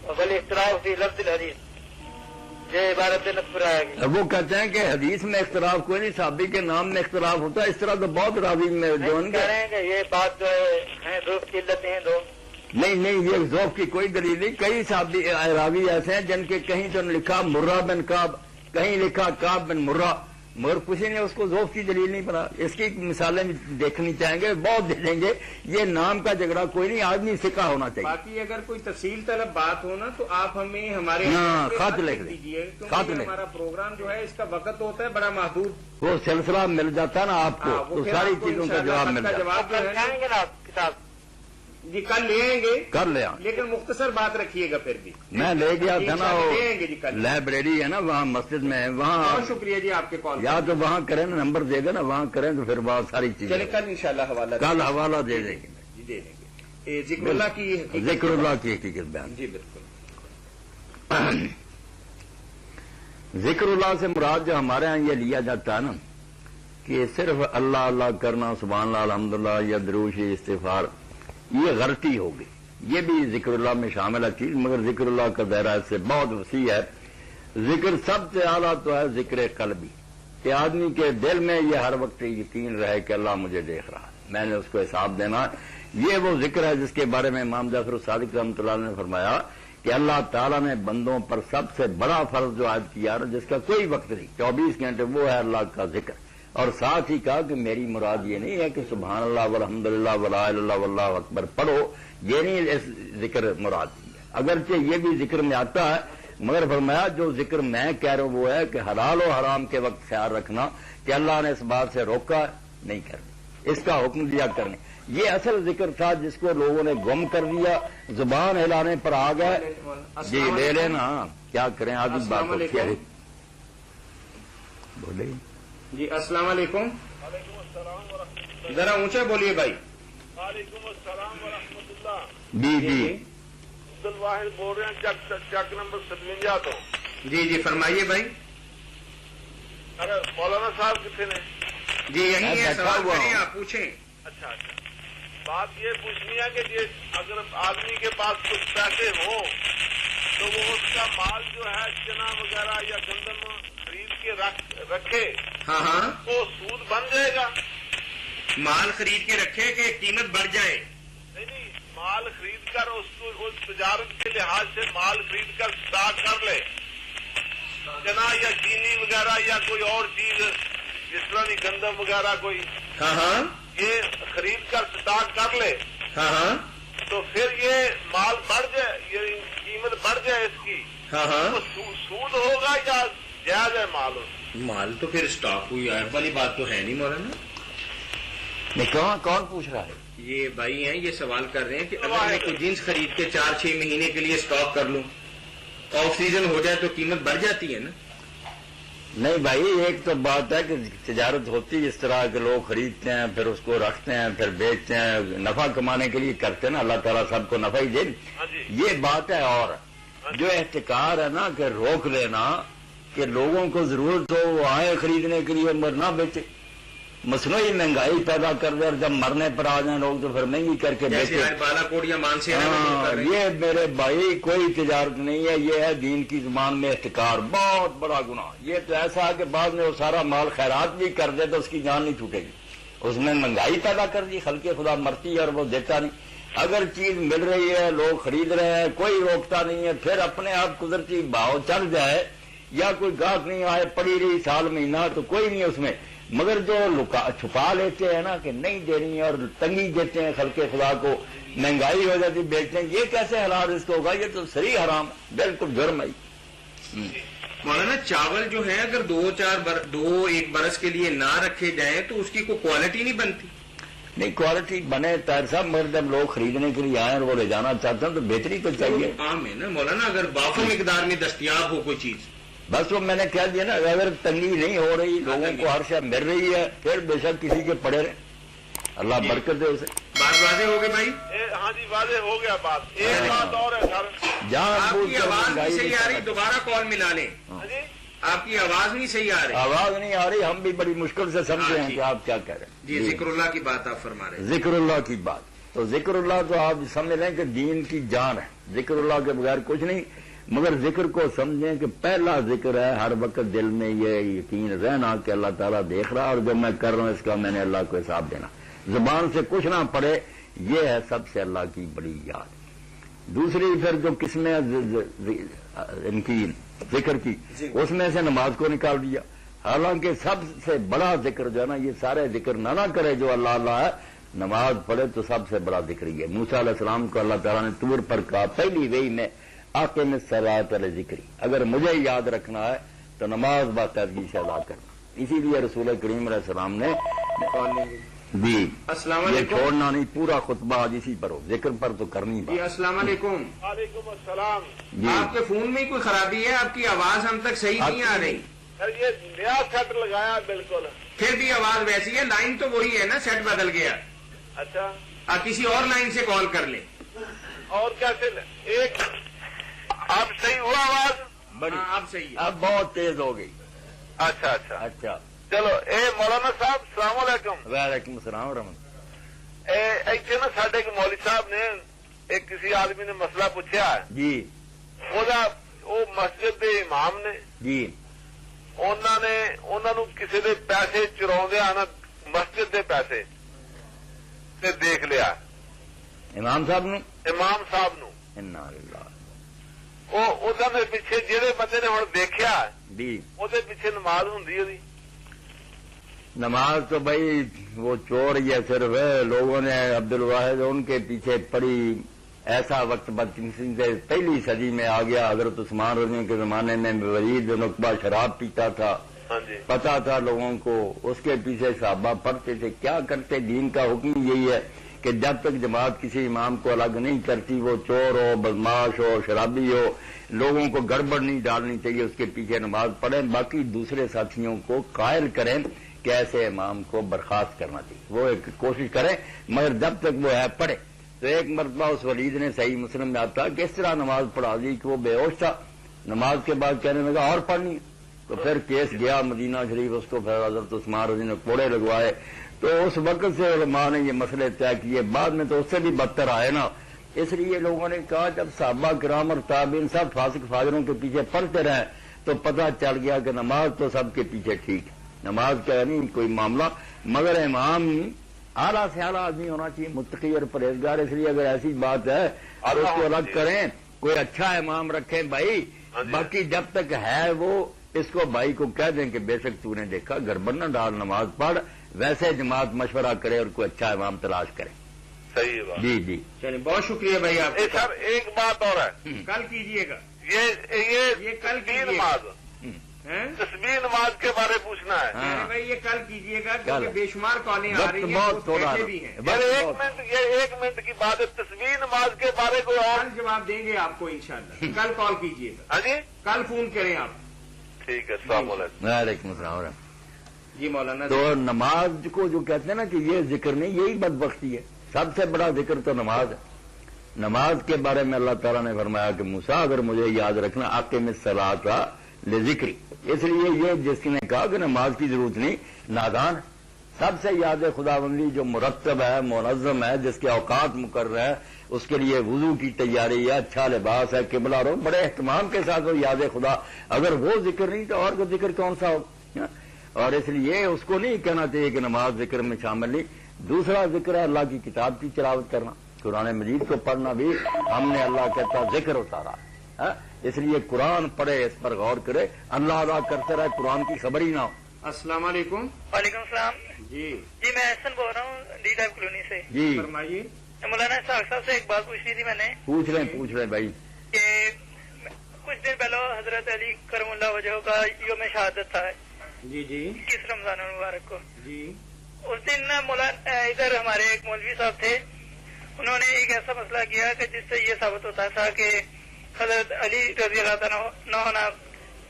والاختلاف في لفظ الحديث. یہ عبارت نصب الرایا کی. وہ کہتے ہیں کہ حدیث میں اختلاف کوئی نہیں، صحابی کے نام میں اختلاف ہوتا ہے. اس طرح تو بہت راوی میں جو ان کہہ رہے ہیں کہ یہ بات جو ہے ذوق کی علتیں ہیں دو. نہیں یہ ذوق کی کوئی دلیل نہیں. کئی صحابی راوی ایسے ہیں جن کے کہیں تو لکھا مرہ بن کعب، کہیں لکھا کعب بن مرہ، مگر کسی نے اس کو ذوق کی دلیل نہیں بنا. اس کی مثالیں بھی دیکھنی چاہیں گے، بہت دے دیں گے. یہ نام کا جھگڑا کوئی نہیں، آدمی سکھا ہونا چاہیے. باقی اگر کوئی تفصیل طلب بات ہو نا تو آپ ہمیں ہمارے خط لکھ دیجیے. خط لکھ ہمارا پروگرام جو ہے اس کا وقت ہوتا ہے بڑا محدود. وہ سلسلہ مل جاتا ہے نا آپ کو تو ساری چیزوں کا جواب مل جاتا ہے. آپ جائیں گے نا کتاب جی کل لے آئیں گے، کر لیا. لیکن مختصر بات رکھیے گا. پھر بھی میں لے گیا تھا نا، وہ لے آئیں گے جی کل. لائبریری ہے نا وہاں مسجد میں، وہاں بہت شکریہ جی آپ کے کال. یا تو وہاں کریں نا، نمبر دے گا نا وہاں کریں تو پھر بہت ساری چیزیں. چلے کل انشاءاللہ حوالہ کل حوالہ دے دیں گے. جی دے دیں گے. ذکر اللہ کی حقیقت. ذکر اللہ کی حقیقت بیان. جی بالکل. ذکر اللہ سے مراد جو ہمارے ہاں یہ لیا جاتا ہے نا کہ صرف اللہ اللہ کرنا، سبحان اللہ الحمدللہ یا درود استغفار، یہ غلطی ہوگی. یہ بھی ذکر اللہ میں شامل ہے چیز، مگر ذکر اللہ کا دائرہ اس سے بہت وسیع ہے. ذکر سب سے اعلیٰ تو ہے ذکر قلبی، کہ آدمی کے دل میں یہ ہر وقت یقین رہے کہ اللہ مجھے دیکھ رہا ہے، میں نے اس کو حساب دینا ہے. یہ وہ ذکر ہے جس کے بارے میں امام جعفر الصادق رحمۃ اللہ علیہ نے فرمایا کہ اللہ تعالیٰ نے بندوں پر سب سے بڑا فرض جو عائد کیا جس کا کوئی وقت نہیں، 24 گھنٹے، وہ ہے اللہ کا ذکر. اور ساتھ ہی کہا کہ میری مراد یہ نہیں ہے کہ سبحان اللہ والحمدللہ ولا الہ الا اللہ واللہ اکبر پڑھو، یہ نہیں اس ذکر مراد ہے. اگرچہ یہ بھی ذکر میں آتا ہے، مگر فرمایا جو ذکر میں کہہ رہا ہوں وہ ہے کہ حلال و حرام کے وقت خیال رکھنا کہ اللہ نے اس بات سے روکا نہیں کرنا، اس کا حکم دیا کرنے. یہ اصل ذکر تھا جس کو لوگوں نے گم کر دیا، زبان ہلانے پر آ گئے. جی لے لینا، کیا کریں آدمی بات ہوتی ہے. بولے جی السلام علیکم. وعلیکم السلام ورحمۃ اللہ. ذرا اونچا بولیے بھائی. وعلیکم السلام ورحمۃ اللہ. جی عبد الواحد بول رہے ہیں چک نمبر 57 تو. جی فرمائیے بھائی. ارے مولانا صاحب کتنے نے؟ جی یہی ہے، سوال کریں آپ پوچھیں. اچھا بات یہ پوچھنی ہے کہ اگر آدمی کے پاس کچھ پیسے ہوں تو وہ اس کا مال جو ہے چنا وغیرہ یا گندم خرید کے رکھے. ہاں تو سود بن جائے گا. مال خرید کے رکھے کہ قیمت بڑھ جائے. نہیں مال خرید کر اس کو اس تجارت کے لحاظ سے مال خرید کر اسٹاک کر لے، چنا یا چینی وغیرہ یا کوئی اور چیز جس طرح کی گندم وغیرہ کوئی، ہاں یہ خرید کر اسٹاک کر لے. ہاں تو پھر یہ مال بڑھ جائے، یہ قیمت بڑھ جائے اس کی، ہاں تو سود ہوگا یا جائز ہے مال؟ مال تو پھر اسٹاک ہوئی ہے والی بات تو ہے نہیں مولانا. نہیں کون پوچھ رہا ہے؟ یہ بھائی ہیں، یہ سوال کر رہے ہیں کہ اگر میں کوئی جینس خرید کے 4-6 مہینے کے لیے اسٹاک کر لوں، آف سیزن ہو جائے تو قیمت بڑھ جاتی ہے نا. نہیں بھائی، ایک تو بات ہے کہ تجارت ہوتی ہے اس طرح کے لوگ خریدتے ہیں پھر اس کو رکھتے ہیں پھر بیچتے ہیں، نفع کمانے کے لیے کرتے ہیں نا، اللہ تعالیٰ سب کو نفع ہی دے. یہ بات ہے. اور جو احتکار ہے نا کہ روک لینا کہ لوگوں کو ضرورت ہو وہ آئے خریدنے کے لیے مگر نہ بیچے، مصنوعی مہنگائی پیدا کر دے، اور جب مرنے پر آ جائیں لوگ تو پھر مہنگی کر کے بیچے. بالا کوٹ یا مان سے یہ میرے بھائی کوئی تجارت نہیں ہے، یہ ہے دین کی زبان میں احتکار، بہت بڑا گناہ. یہ تو ایسا ہے کہ بعد میں وہ سارا مال خیرات بھی کر دے تو اس کی جان نہیں چھوٹے گی. اس میں مہنگائی پیدا کر دی، خلق خدا مرتی ہے اور وہ دیتا نہیں. اگر چیز مل رہی ہے لوگ خرید رہے ہیں کوئی روکتا نہیں ہے، پھر اپنے آپ قدرتی بھاؤ چڑھ جائے یا کوئی گاہک نہیں آئے پڑی رہی سال مہینہ تو کوئی نہیں اس میں. مگر جو چھپا لیتے ہیں نا کہ نہیں دینی اور تنگی دیتے ہیں خلق خدا کو، مہنگائی ہو جاتی بیچتے ہیں، یہ کیسے حلال رزق ہوگا؟ یہ تو صریح حرام، بالکل جرم ہے. مولانا چاول جو ہے اگر ایک برس کے لیے نہ رکھے جائیں تو اس کی کوئی کوالٹی نہیں بنتی؟ نہیں، کوالٹی بنے طاہر صاحب، مگر جب لوگ خریدنے کے لیے آئے اور وہ لے جانا چاہتے ہیں تو بہتری تو چاہیے. عام ہے نا مولانا، اگر وافر مقدار میں دستیاب ہو کوئی چیز. بس وہ میں نے کہہ دیا نا، اگر تنگی نہیں ہو رہی، لوگوں کو ہر شے مل رہی ہے، پھر بے شک کسی کے پڑے رہے، اللہ برکت دے اسے. بات واضح ہو گئی بھائی؟ ہاں جی واضح ہو گیا بات. ایک بات اور ہے سر، جہاں آپ کی آواز نہیں صحیح آ رہی، دوبارہ کال ملا لیں. آپ کی آواز نہیں صحیح آ رہی. آواز نہیں آ رہی، ہم بھی بڑی مشکل سے سمجھے ہیں کہ آپ کیا کہہ رہے ہیں. جی ذکر اللہ کی بات آپ فرما رہے ہیں. ذکر اللہ کی بات، تو ذکر اللہ تو آپ سمجھ لیں کہ دین کی جان ہے. ذکر اللہ کے بغیر کچھ نہیں، مگر ذکر کو سمجھیں کہ پہلا ذکر ہے ہر وقت دل میں یہ یقین رہنا کہ اللہ تعالیٰ دیکھ رہا، اور جو میں کر رہا ہوں اس کا میں نے اللہ کو حساب دینا. زبان سے کچھ نہ پڑے، یہ ہے سب سے اللہ کی بڑی یاد. دوسری پھر جو قسمیں ان کی ذکر کی، اس میں سے نماز کو نکال دیا. حالانکہ سب سے بڑا ذکر جو ہے نا، یہ سارے ذکر نہ کرے جو اللہ اللہ ہے، نماز پڑھے تو سب سے بڑا ذکر یہ. موسیٰ علیہ السلام کو اللہ تعالیٰ نے طور پر کہا پہلی وحی میں، آقم الصلاۃ علی ذکری، اگر مجھے یاد رکھنا ہے تو نماز باقاعدگی سے ادا کرنا. اسی لیے رسول کریم علیہ السلام نے جی السلام یہ علیکم. چھوڑنا نہیں، پورا خطبہ آج اسی پر ہو، ذکر پر تو کرنی جی السلام علیکم. وعلیکم السلام. جی. آپ کے فون میں کوئی خرابی ہے؟ آپ کی آواز ہم تک صحیح نہیں آ رہی. سر یہ نیا سیٹ لگایا بالکل. پھر بھی آواز ویسی ہے، لائن تو وہی ہے نا، سیٹ بدل گیا. اچھا آپ کسی اور لائن سے کال کر لیں. اور کیسے ایک اب صحیح ہوا آواز؟ بڑی ہاں اب صحیح ہے. اب بہت تیز ہو گئی. اچھا اچھا اچھا، چلو. مولانا صاحب السلام علیکم. وعلیکم السلام ورحمۃ. ایتھے نا ساڈے ایک مولوی صاحب نے ایک کسی آدمی نے مسئلہ پوچھا ہے. جی وہ مسجد دے امام نے جی انہوں کسی دے پیسے چراؤندے آنا، مسجد دے پیسے تے دیکھ لیا امام صاحب نے. امام صاحب نو. انا للہ. وہ پیچھے جہے بندے نے ہوں دیکھا جی وہ پیچھے نماز ہوں. نماز تو بھائی وہ چور یہ صرف ہے، لوگوں نے عبد الواحد ان کے پیچھے پڑی. ایسا وقت بدقسمتی سے پہلی صدی میں آ گیا. حضرت عثمان رضی اللہ کے زمانے میں ولید بن عقبہ شراب پیتا تھا، پتا تھا لوگوں کو، اس کے پیچھے صحابہ پڑھتے تھے. کیا کرتے؟ دین کا حکم یہی ہے کہ جب تک جماعت کسی امام کو الگ نہیں کرتی، وہ چور ہو، بدماش ہو، شرابی ہو، لوگوں کو گڑبڑ نہیں ڈالنی چاہیے، اس کے پیچھے نماز پڑھیں. باقی دوسرے ساتھیوں کو قائل کریں کہ ایسے امام کو برخاست کرنا چاہیے، وہ ایک کوشش کریں، مگر جب تک وہ ہے پڑھے. تو ایک مرتبہ اس ولید نے صحیح مسلم میں آتا کہ اس طرح نماز پڑھا دی کہ وہ بے ہوش تھا. نماز کے بعد کہنے لگا اور پڑھنی ہے. تو پھر کیس گیا مدینہ شریف، اس کو پھر حضرت عثمان رضی نے کوڑے لگوائے. تو اس وقت سے علماء نے یہ مسئلے طے کیے. بعد میں تو اس سے بھی بدتر آئے نا. اس لیے لوگوں نے کہا جب صحابہ کرام اور تابعین سب فاسق فاجروں کے پیچھے پڑھتے رہے تو پتہ چل گیا کہ نماز تو سب کے پیچھے ٹھیک ہے، نماز کا نہیں کوئی معاملہ، مگر امام اعلیٰ سے اعلیٰ آدمی ہونا چاہیے، متقی اور پرہیزگار. اس لیے اگر ایسی بات ہے اور اس کو الگ کریں، کوئی اچھا امام رکھیں بھائی. باقی جب تک ہے وہ اس کو بھائی کو کہہ دیں کہ بے شک تو نے دیکھا گڑبڑ نہ ڈال، نماز پڑھ. ویسے جماعت مشورہ کرے اور کوئی اچھا امام تلاش کرے. صحیح بات. جی جی چلیے بہت شکریہ بھائی آپ. سر ایک بات اور ہے، کل کیجیے گا یہ کل تسبیح نماز، تسبیح نماز کے بارے پوچھنا ہے. بھائی یہ کل کیجیے گا کیونکہ بے شمار کالیں آ رہی ہیں، بہت تھوڑا بھی ہیں. ایک منٹ کی بات ہے، تسبیح نماز کے بارے کوئی اور کل جواب دیں گے آپ کو انشاءاللہ. کل کال کیجیے گا. ہاں جی کل فون کریں آپ. ٹھیک ہے. السلام علیکم. وعلیکم السلام. جی مولانا. تو نماز کو جو کہتے ہیں نا کہ یہ ذکر نہیں، یہی بدبختی ہے. سب سے بڑا ذکر تو نماز ہے. نماز کے بارے میں اللہ تعالیٰ نے فرمایا کہ موسیٰ اگر مجھے یاد رکھنا اقیم الصلاۃ لذکری. اس لیے یہ جس نے کہا کہ نماز کی ضرورت نہیں، نادان. سب سے یاد خدا بندی جو مرتب ہے، منظم ہے، جس کے اوقات مقرر ہے، اس کے لیے وضو کی تیاری ہے، اچھا لباس ہے، قبلہ رو، بڑے اہتمام کے ساتھ وہ یاد خدا. اگر وہ ذکر نہیں تو اور کوئی ذکر کون سا ہو؟ اور اس لیے اس کو نہیں کہنا چاہیے کہ نماز ذکر میں شامل نہیں. دوسرا ذکر ہے اللہ کی کتاب کی تلاوت کرنا، قرآن مجید کو پڑھنا بھی ہم نے اللہ کہتا ذکر اتارا. اس لیے قرآن پڑھے، اس پر غور کرے، اللہ ادا کرتے رہے، قرآن کی خبر ہی نہ ہو. السلام علیکم. وعلیکم السلام. جی میں احسن بول رہا ہوں ڈی ٹائپ کالونی سے. جی فرمائیے. مولانا صاحب سے ایک بات پوچھنی تھی میں نے. پوچھ لیں بھائی. کہ کچھ کچھ دن پہلے حضرت علی کرم اللہ وجہ کا یوم شہادت تھا جی جی 21 رمضان المبارک کو. جی اس دن ادھر ہمارے ایک مولوی صاحب تھے, انہوں نے ایک ایسا مسئلہ کیا کہ جس سے یہ ثابت ہوتا تھا کہ حضرت علی رضی اللہ عنہ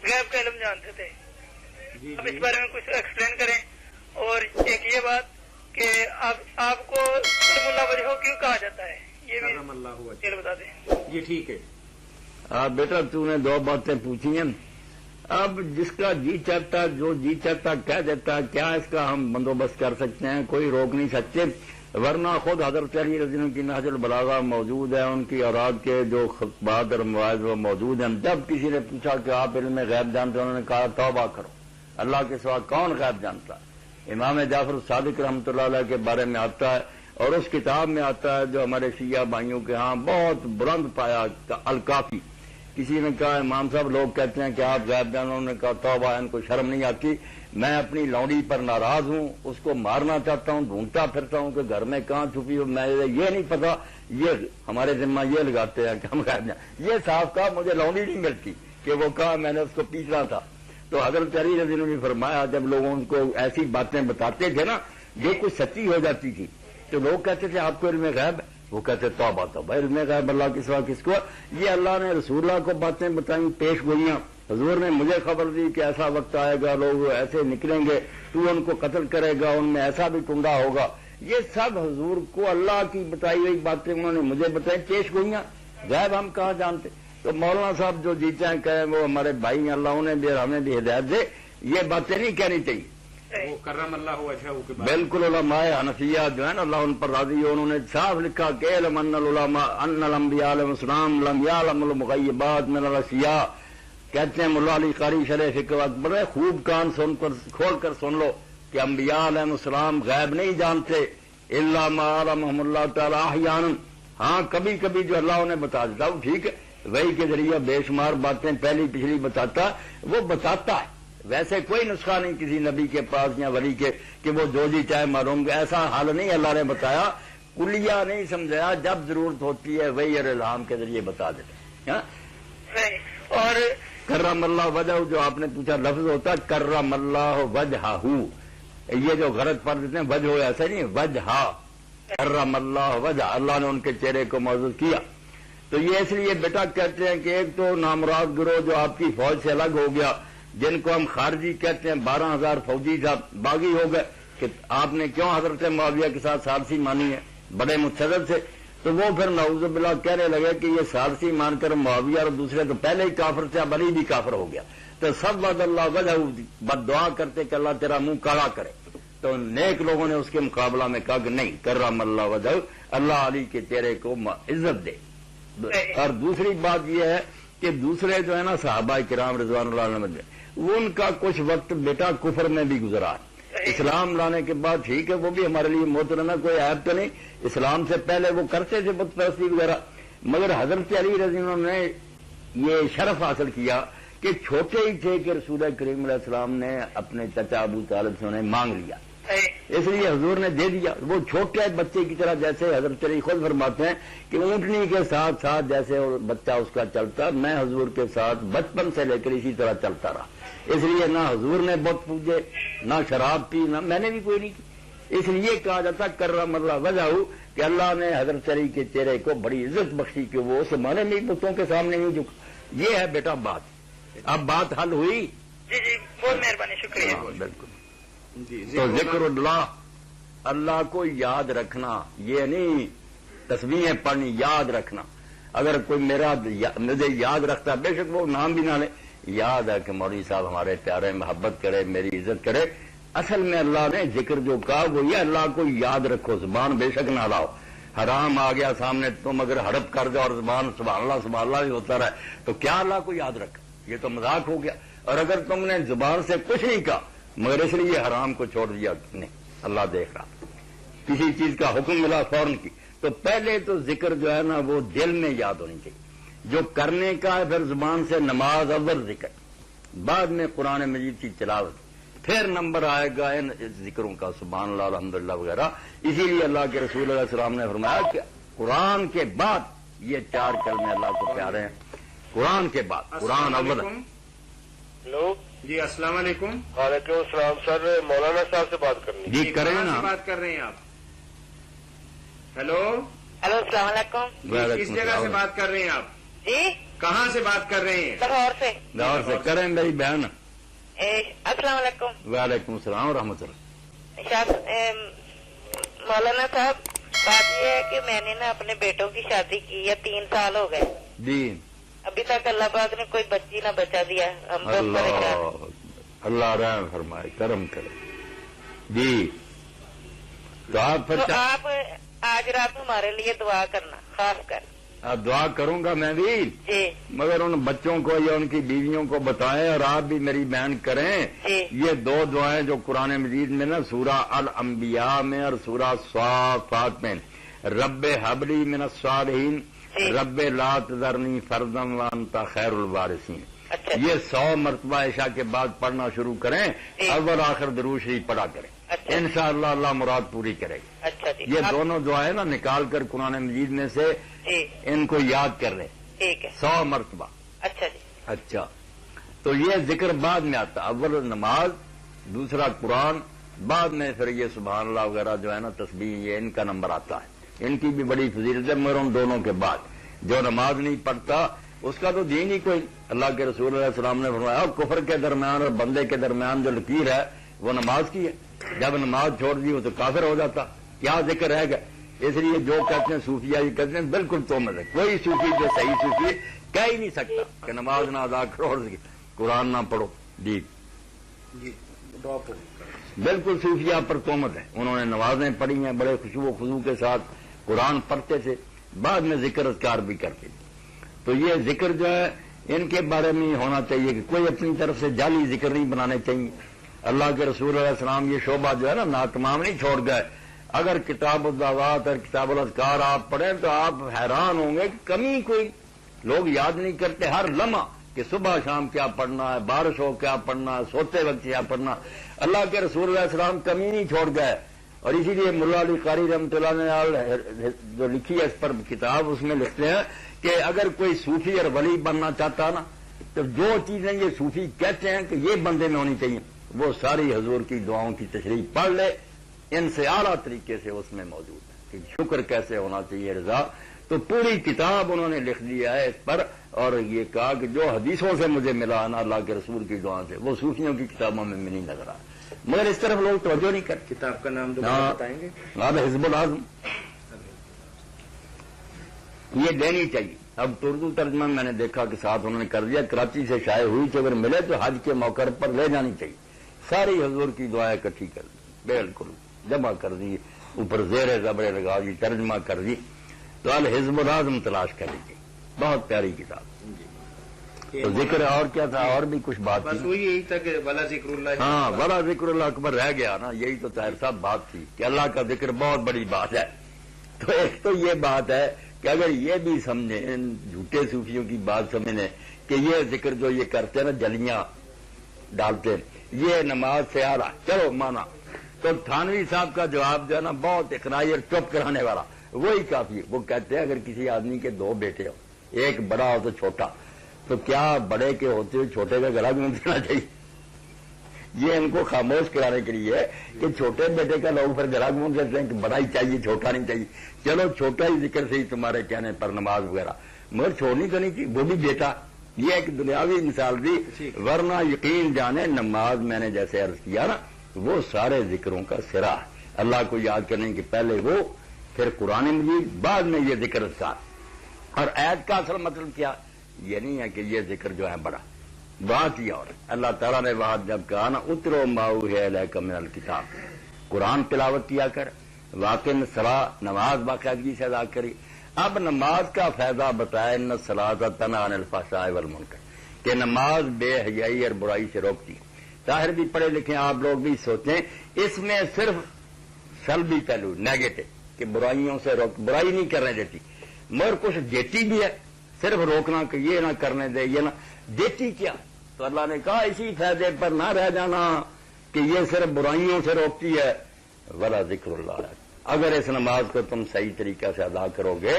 غیب کا علم جانتے تھے. اب اس بارے میں کچھ ایکسپلین کریں. اور ایک یہ بات کہ آپ کو کرم اللہ وجہ کیوں کہا جاتا ہے, یہ بھی بتا دیں. یہ ٹھیک ہے. بیٹا تو نے دو باتیں پوچھی ہیں. اب جس کا جی چاہتا جو جی چاہتا کہہ دیتا, کیا اس کا ہم بندوبست کر سکتے ہیں؟ کوئی روک نہیں سکتے. ورنہ خود حضرت علی رضی اللہ عنہ کی نہج البلاغہ موجود ہے, ان کی اوراد کے جو خطبات اور مواعظ وہ موجود ہیں. جب کسی نے پوچھا کہ آپ علم غیب جانتے ہیں, انہوں نے کہا توبہ کرو, اللہ کے سوا کون غیب جانتا. امام جعفر صادق رحمۃ اللہ علیہ کے بارے میں آتا ہے, اور اس کتاب میں آتا ہے جو ہمارے شیعہ بھائیوں کے ہاں بہت بلند پایا, الکافی. کسی نے کہا امام صاحب لوگ کہتے ہیں کہ آپ غیب جانو, انہوں نے کہا توبہ, ان کو شرم نہیں آتی. میں اپنی لونڈی پر ناراض ہوں, اس کو مارنا چاہتا ہوں, ڈھونڈتا پھرتا ہوں کہ گھر میں کہاں چھپی ہو, میں یہ نہیں پتا. یہ ہمارے ذمہ یہ لگاتے ہیں کہ ہم غیب جان. یہ صاحب کہا مجھے لونڈی نہیں ملتی کہ وہ کہا میں نے اس کو پیسنا تھا. تو حضرت علی رضی اللہ عنہ نے فرمایا جب لوگوں کو ایسی باتیں بتاتے تھے نا جو کچھ سچی ہو جاتی تھی, تو لوگ کہتے تھے آپ کو علم غیب ہے, وہ کہتے توبہ توبہ, علم غیب اللہ کے سوا کس کو. یہ اللہ نے رسول اللہ کو باتیں بتائیں, پیش گوئیاں. حضور نے مجھے خبر دی کہ ایسا وقت آئے گا, لوگ ایسے نکلیں گے, تو ان کو قتل کرے گا, ان میں ایسا بھی ٹنڈا ہوگا. یہ سب حضور کو اللہ کی بتائی ہوئی باتیں انہوں نے مجھے بتائی, پیش گوئیاں. غیب ہم کہاں جانتے. تو مولانا صاحب جو جی چاہیں کہیں, وہ ہمارے بھائی ہیں, اللہ انہیں بھی ہمیں بھی ہدایت دے. یہ باتیں نہیں کہنی چاہیے. وہ کرم اللہ وجہہ کے بعد بالکل. علماء حنفیہ جو ہے نا اللہ ان پر راضی ہو, انہوں نے صاف لکھا کہ علم ان العلماء ان الانبیاء علیہم السلام لم یعلموا المغیبات من الاشیاء. کہتے ہیں مولا علی قاری شرح فقہ اکبر, خوب کان کھول کر سن لو کہ انبیاء علیہم السلام غیب نہیں جانتے, الا ما علمهم اللہ تعالی احیانا. ہاں کبھی کبھی جو اللہ انہیں بتا دیتا وہ ٹھیک ہے, وہی کے ذریعے بے شمار باتیں پہلی پچھلی بتاتا, وہ بتاتا ہے. ویسے کوئی نسخہ نہیں کسی نبی کے پاس یا ولی کے کہ وہ جو جی چاہے معلوم. ایسا حال نہیں اللہ نے بتایا, کلیہ نہیں سمجھایا, جب ضرورت ہوتی ہے وہی الہام کے ذریعے بتا دیتے. اور کرم اللہ وجہ, جو آپ نے پوچھا لفظ ہوتا ہے کرم اللہ وجہہ, یہ جو غلط پڑھ دیتے ہیں وجہ ایسا نہیں, وجہ کرم اللہ وجہ, اللہ نے ان کے چہرے کو معزز کیا. تو یہ اس لیے بیٹا کہتے ہیں کہ ایک تو نامراد گروہ جو آپ کی فوج سے الگ ہو گیا, جن کو ہم خارجی کہتے ہیں, 12,000 فوجی صاحب باغی ہو گئے کہ آپ نے کیوں حضرت معاویہ کے ساتھ ثالثی مانی ہے, بڑے متشدد سے. تو وہ پھر نعوذ باللہ کہنے لگے کہ یہ ثالثی مان کر معاویہ اور دوسرے تو پہلے ہی کافر تھے, اب علی بھی کافر ہو گیا. تو سب وعد اللہ وجہ بد دعا کرتے کہ اللہ تیرا منہ کالا کرے. تو نیک لوگوں نے اس کے مقابلہ میں کہا کہ نہیں, کرم اللہ وجہ, اللہ علی کے چہرے کو عزت دے. اور دوسری بات یہ ہے کہ دوسرے جو ہے نا صحابہ کرام رضوان اللہ علیہ, ان کا کچھ وقت بیٹا کفر میں بھی گزرا. اسلام لانے کے بعد ٹھیک ہے وہ بھی ہمارے لیے محترم ہے, کوئی عیب تو نہیں. اسلام سے پہلے وہ کرتے تھے بت پرستی وغیرہ, مگر حضرت علی رضی اللہ عنہ نے یہ شرف حاصل کیا کہ چھوٹے ہی تھے کہ رسول کریم علیہ السلام نے اپنے چچا ابو طالب سے انہیں مانگ لیا, اس لیے حضور نے دے دیا. وہ چھوٹے بچے کی طرح, جیسے حضرت علی خود فرماتے ہیں کہ اونٹنی کے ساتھ ساتھ جیسے بچہ اس کا چلتا, میں حضور کے ساتھ بچپن سے لے کر اسی طرح چلتا رہا. اس لیے نہ حضور نے بت پوجے, نہ شراب پی, نہ میں نے بھی کوئی نہیں کی. اس لیے کہا جاتا کرم اللہ وجہ کہ اللہ نے حضرت علی کے چہرے کو بڑی عزت بخشی کہ وہ اس زمانے میں بتوں کے سامنے نہیں جھکا. یہ ہے بیٹا بات. اب بات حل ہوئی. جی جی بہت مہربانی, شکریہ. بالکل. تو ذکر اللہ, اللہ کو یاد رکھنا, یہ نہیں تسبیحیں پڑھنی, یاد رکھنا. اگر کوئی مجھے یاد رکھتا, بے شک وہ نام بھی نہ لے, یاد ہے کہ مولوی صاحب ہمارے پیارے, محبت کرے, میری عزت کرے. اصل میں اللہ نے ذکر جو کہا وہ یہ, اللہ کو یاد رکھو, زبان بے شک نہ لاؤ. حرام آ گیا سامنے, تم اگر ہڑپ کر دو اور زبان سبحان اللہ بھی ہوتا رہے تو کیا اللہ کو یاد رکھ, یہ تو مذاق ہو گیا. اور اگر تم نے زبان سے کچھ نہیں کہا مگر اس لیے حرام کو چھوڑ دیا, نہیں اللہ دیکھ رہا, کسی چیز کا حکم ملا فوراً کی, تو پہلے تو ذکر جو ہے نا وہ دل میں یاد ہونی چاہیے. جو کرنے کا ہے پھر زبان سے نماز, اول ذکر, بعد میں قرآن مجید کی تلاوت, پھر نمبر آئے گا ان ذکروں کا, سبحان اللہ الحمدللہ وغیرہ. اسی لیے اللہ کے رسول علیہ السلام نے فرمایا کہ قرآن کے بعد یہ 4 کلمے اللہ کو پیارے ہیں. قرآن کے بعد قرآن اول. ہلو جی السلام علیکم. وعلیکم السلام سر، مولانا صاحب سے بات کرنی. جی کریں نا. بات کر رہے ہیں آپ؟ ہیلو ہلو السلام علیکم. کس جگہ سے بات کر رہے ہیں آپ؟ جی کہاں سے بات کر رہے ہیں؟ لاہور سے. غور سے کریں میری بہن. السلام علیکم. وعلیکم السلام ورحمۃ اللہ. مولانا صاحب بات یہ ہے کہ میں نے نا اپنے بیٹوں کی شادی کی ہے 3 سال ہو گئے جی ابھی تک اللہ پاک نے کوئی بچی نہ بچا دیا. ہم بہت پریشان. اللہ رحم فرمائے کرم کرے. جی تو آپ تو آپ آج رات ہمارے لیے دعا کرنا خاص کر. دعا کروں گا میں بھی، جی مگر ان بچوں کو یا ان کی بیویوں کو بتائیں اور آپ بھی میری بہن کریں. جی یہ 2 دعائیں جو قرآن مجید میں نا سورہ الانبیاء میں اور سورہ صافات میں، رب حبلی من الصالحین، رب لا تذرنی فردا وانت خیر الوارثین، اچھا یہ 100 مرتبہ عشاء کے بعد پڑھنا شروع کریں. اول آخر درود شریف پڑھا کریں. اچھا انشاءاللہ اللہ مراد پوری کرے گا. اچھا جی یہ دونوں دعائیں نا نکال کر قرآن مجید میں سے جی ان کو یاد کر لیں ٹھیک ہے. 100 مرتبہ. اچھا جی اچھا تو یہ ذکر بعد میں آتا، اول نماز، دوسرا قرآن، بعد میں پھر یہ سبحان اللہ وغیرہ جو ہے نا تسبیح، یہ ان کا نمبر آتا ہے. ان کی بھی بڑی فضیلت ہے، مگر ان دونوں کے بعد جو نماز نہیں پڑھتا اس کا تو دین ہی کوئی. اللہ کے رسول علیہ السلام نے فرمایا کفر کے درمیان اور بندے کے درمیان جو لکیر ہے وہ نماز کی ہے. جب نماز چھوڑ دی وہ تو کافر ہو جاتا، کیا ذکر رہ گا. اس لیے جو کہتے ہیں صوفیہ یہ کہتے ہیں بالکل تہمت ہے. کوئی صوفی جو صحیح صوفی کہہ ہی نہیں سکتا کہ نماز نہ ادا کرو اور قرآن نہ پڑھو. جی بالکل صوفیہ پر تہمت ہے. انہوں نے نمازیں پڑھی ہیں بڑے خوشو و خضوع کے ساتھ، قرآن پڑھتے تھے، بعد میں ذکر اذکار بھی کرتے تھے. تو یہ ذکر جو ہے ان کے بارے میں ہونا چاہیے کہ کوئی اپنی طرف سے جعلی ذکر نہیں بنانے چاہیے. اللہ کے رسول علیہ السلام یہ شعبہ جو ہے نا ناتمام نہیں چھوڑ گئے. اگر کتاب الدعوات اور کتاب الاذکار آپ پڑھیں تو آپ حیران ہوں گے کہ کمی کوئی لوگ یاد نہیں کرتے ہر لمحہ کہ صبح شام کیا پڑھنا ہے، بارش ہو کیا پڑھنا ہے، سوتے وقت کیا پڑھنا. اللہ کے رسول علیہ السلام کمی نہیں چھوڑ گئے. اور اسی لیے ملا علی قاری رحمۃ اللہ نے جو لکھی ہے اس پر کتاب، اس میں لکھتے ہیں کہ اگر کوئی صوفی اور ولی بننا چاہتا نا تو جو چیزیں یہ صوفی کہتے ہیں کہ یہ بندے میں ہونی چاہیے وہ ساری حضور کی دعاؤں کی تشریح پڑھ لے. ان سے اعلیٰ طریقے سے اس میں موجود ہے کہ شکر کیسے ہونا چاہیے، رضا. تو پوری کتاب انہوں نے لکھ دیا ہے اس پر، اور یہ کہا کہ جو حدیثوں سے مجھے ملا نا اللہ کے رسول کی دعا سے وہ صوفیوں کی کتابوں میں نہیں نظر آ. مگر اس طرف لوگ توجہ نہیں کرتے. کتاب کا نام دوبارہ بتائیں گے؟ حزب العزم. یہ دینی چاہیے. اب اردو ترجمہ میں نے دیکھا کہ ساتھ انہوں نے کر دیا، کراچی سے شائع ہوئی کہ اگر ملے تو حج کے موقع پر لے جانی چاہیے. ساری حضور کی دعائیں اکٹھی کر دی، بالکل جمع کر دی، اوپر زیر زبر لگا دی، ترجمہ کر دی. تو الحزب العزم تلاش کر لیجیے، بہت پیاری کتاب. تو ذکر اور کیا تھا؟ اور بھی کچھ بات بس وہی یہی تھا کہ ولا ذکر اللہ. ہاں ولا ذکر اللہ اکبر رہ گیا نا. یہی تو طاہر صاحب بات تھی کہ اللہ کا ذکر بہت بڑی بات ہے. تو ایک تو یہ بات ہے کہ اگر یہ بھی سمجھیں، ان جھوٹے صوفیوں کی بات سمجھیں کہ یہ ذکر جو یہ کرتے ہیں نا جلیاں ڈالتے ہیں یہ نماز سے آ رہا، چلو مانا. تو تھانوی صاحب کا جواب جو ہے نا بہت اقرائی اور چپ کرانے والا، وہی کافی ہے. وہ کہتے ہیں اگر کسی آدمی کے 2 بیٹے ہو، ایک بڑا ہو تو چھوٹا، تو کیا بڑے کے ہوتے ہوئے چھوٹے کا گلا گھونٹ دینا چاہیے؟ یہ ان کو خاموش کرانے کے لیے کہ چھوٹے بیٹے کا لوگ پھر گلا گھونٹ دیتے ہیں کہ بڑا ہی چاہیے، چھوٹا نہیں چاہیے. چلو چھوٹا ہی ذکر سے ہی تمہارے کہنے پر نماز وغیرہ، مگر چھوڑنی تو نہیں چاہیے، وہ بھی بیٹا. یہ ایک دنیاوی مثال دی. ورنہ یقین جانے نماز میں نے جیسے عرض کیا نا وہ سارے ذکروں کا سرا ہے. اللہ کو یاد کرنے کے پہلے وہ، پھر قرآن مجید، بعد میں یہ ذکر اذکار. اور آیت کا اصل مطلب کیا؟ یہ نہیں ہے کہ یہ ذکر جو ہے بڑا، بات یہ اور اللہ تعالیٰ نے بات جب کہا نا اترو ما اوحی الیک من الکتاب، قرآن تلاوت کیا کر، واقع صلاح نماز باقاعدگی سے ادا کری. اب نماز کا فائدہ بتایا ان الصلاۃ تنہی عن الفحشاء والمنکر کہ نماز بے حیائی اور برائی سے روکتی. ظاہر بھی پڑھے لکھے آپ لوگ بھی سوچیں اس میں صرف سلبی پہلو نیگیٹو کہ برائیوں سے روک، برائی نہیں کرنے دیتی، مگر کچھ دیتی بھی ہے. صرف روکنا کہ یہ نہ کرنے دے، یہ نہ دیتی کیا. تو اللہ نے کہا اسی فائدے پر نہ رہ جانا کہ یہ صرف برائیوں سے روکتی ہے. ولا ذکر اللہ، اگر اس نماز کو تم صحیح طریقہ سے ادا کرو گے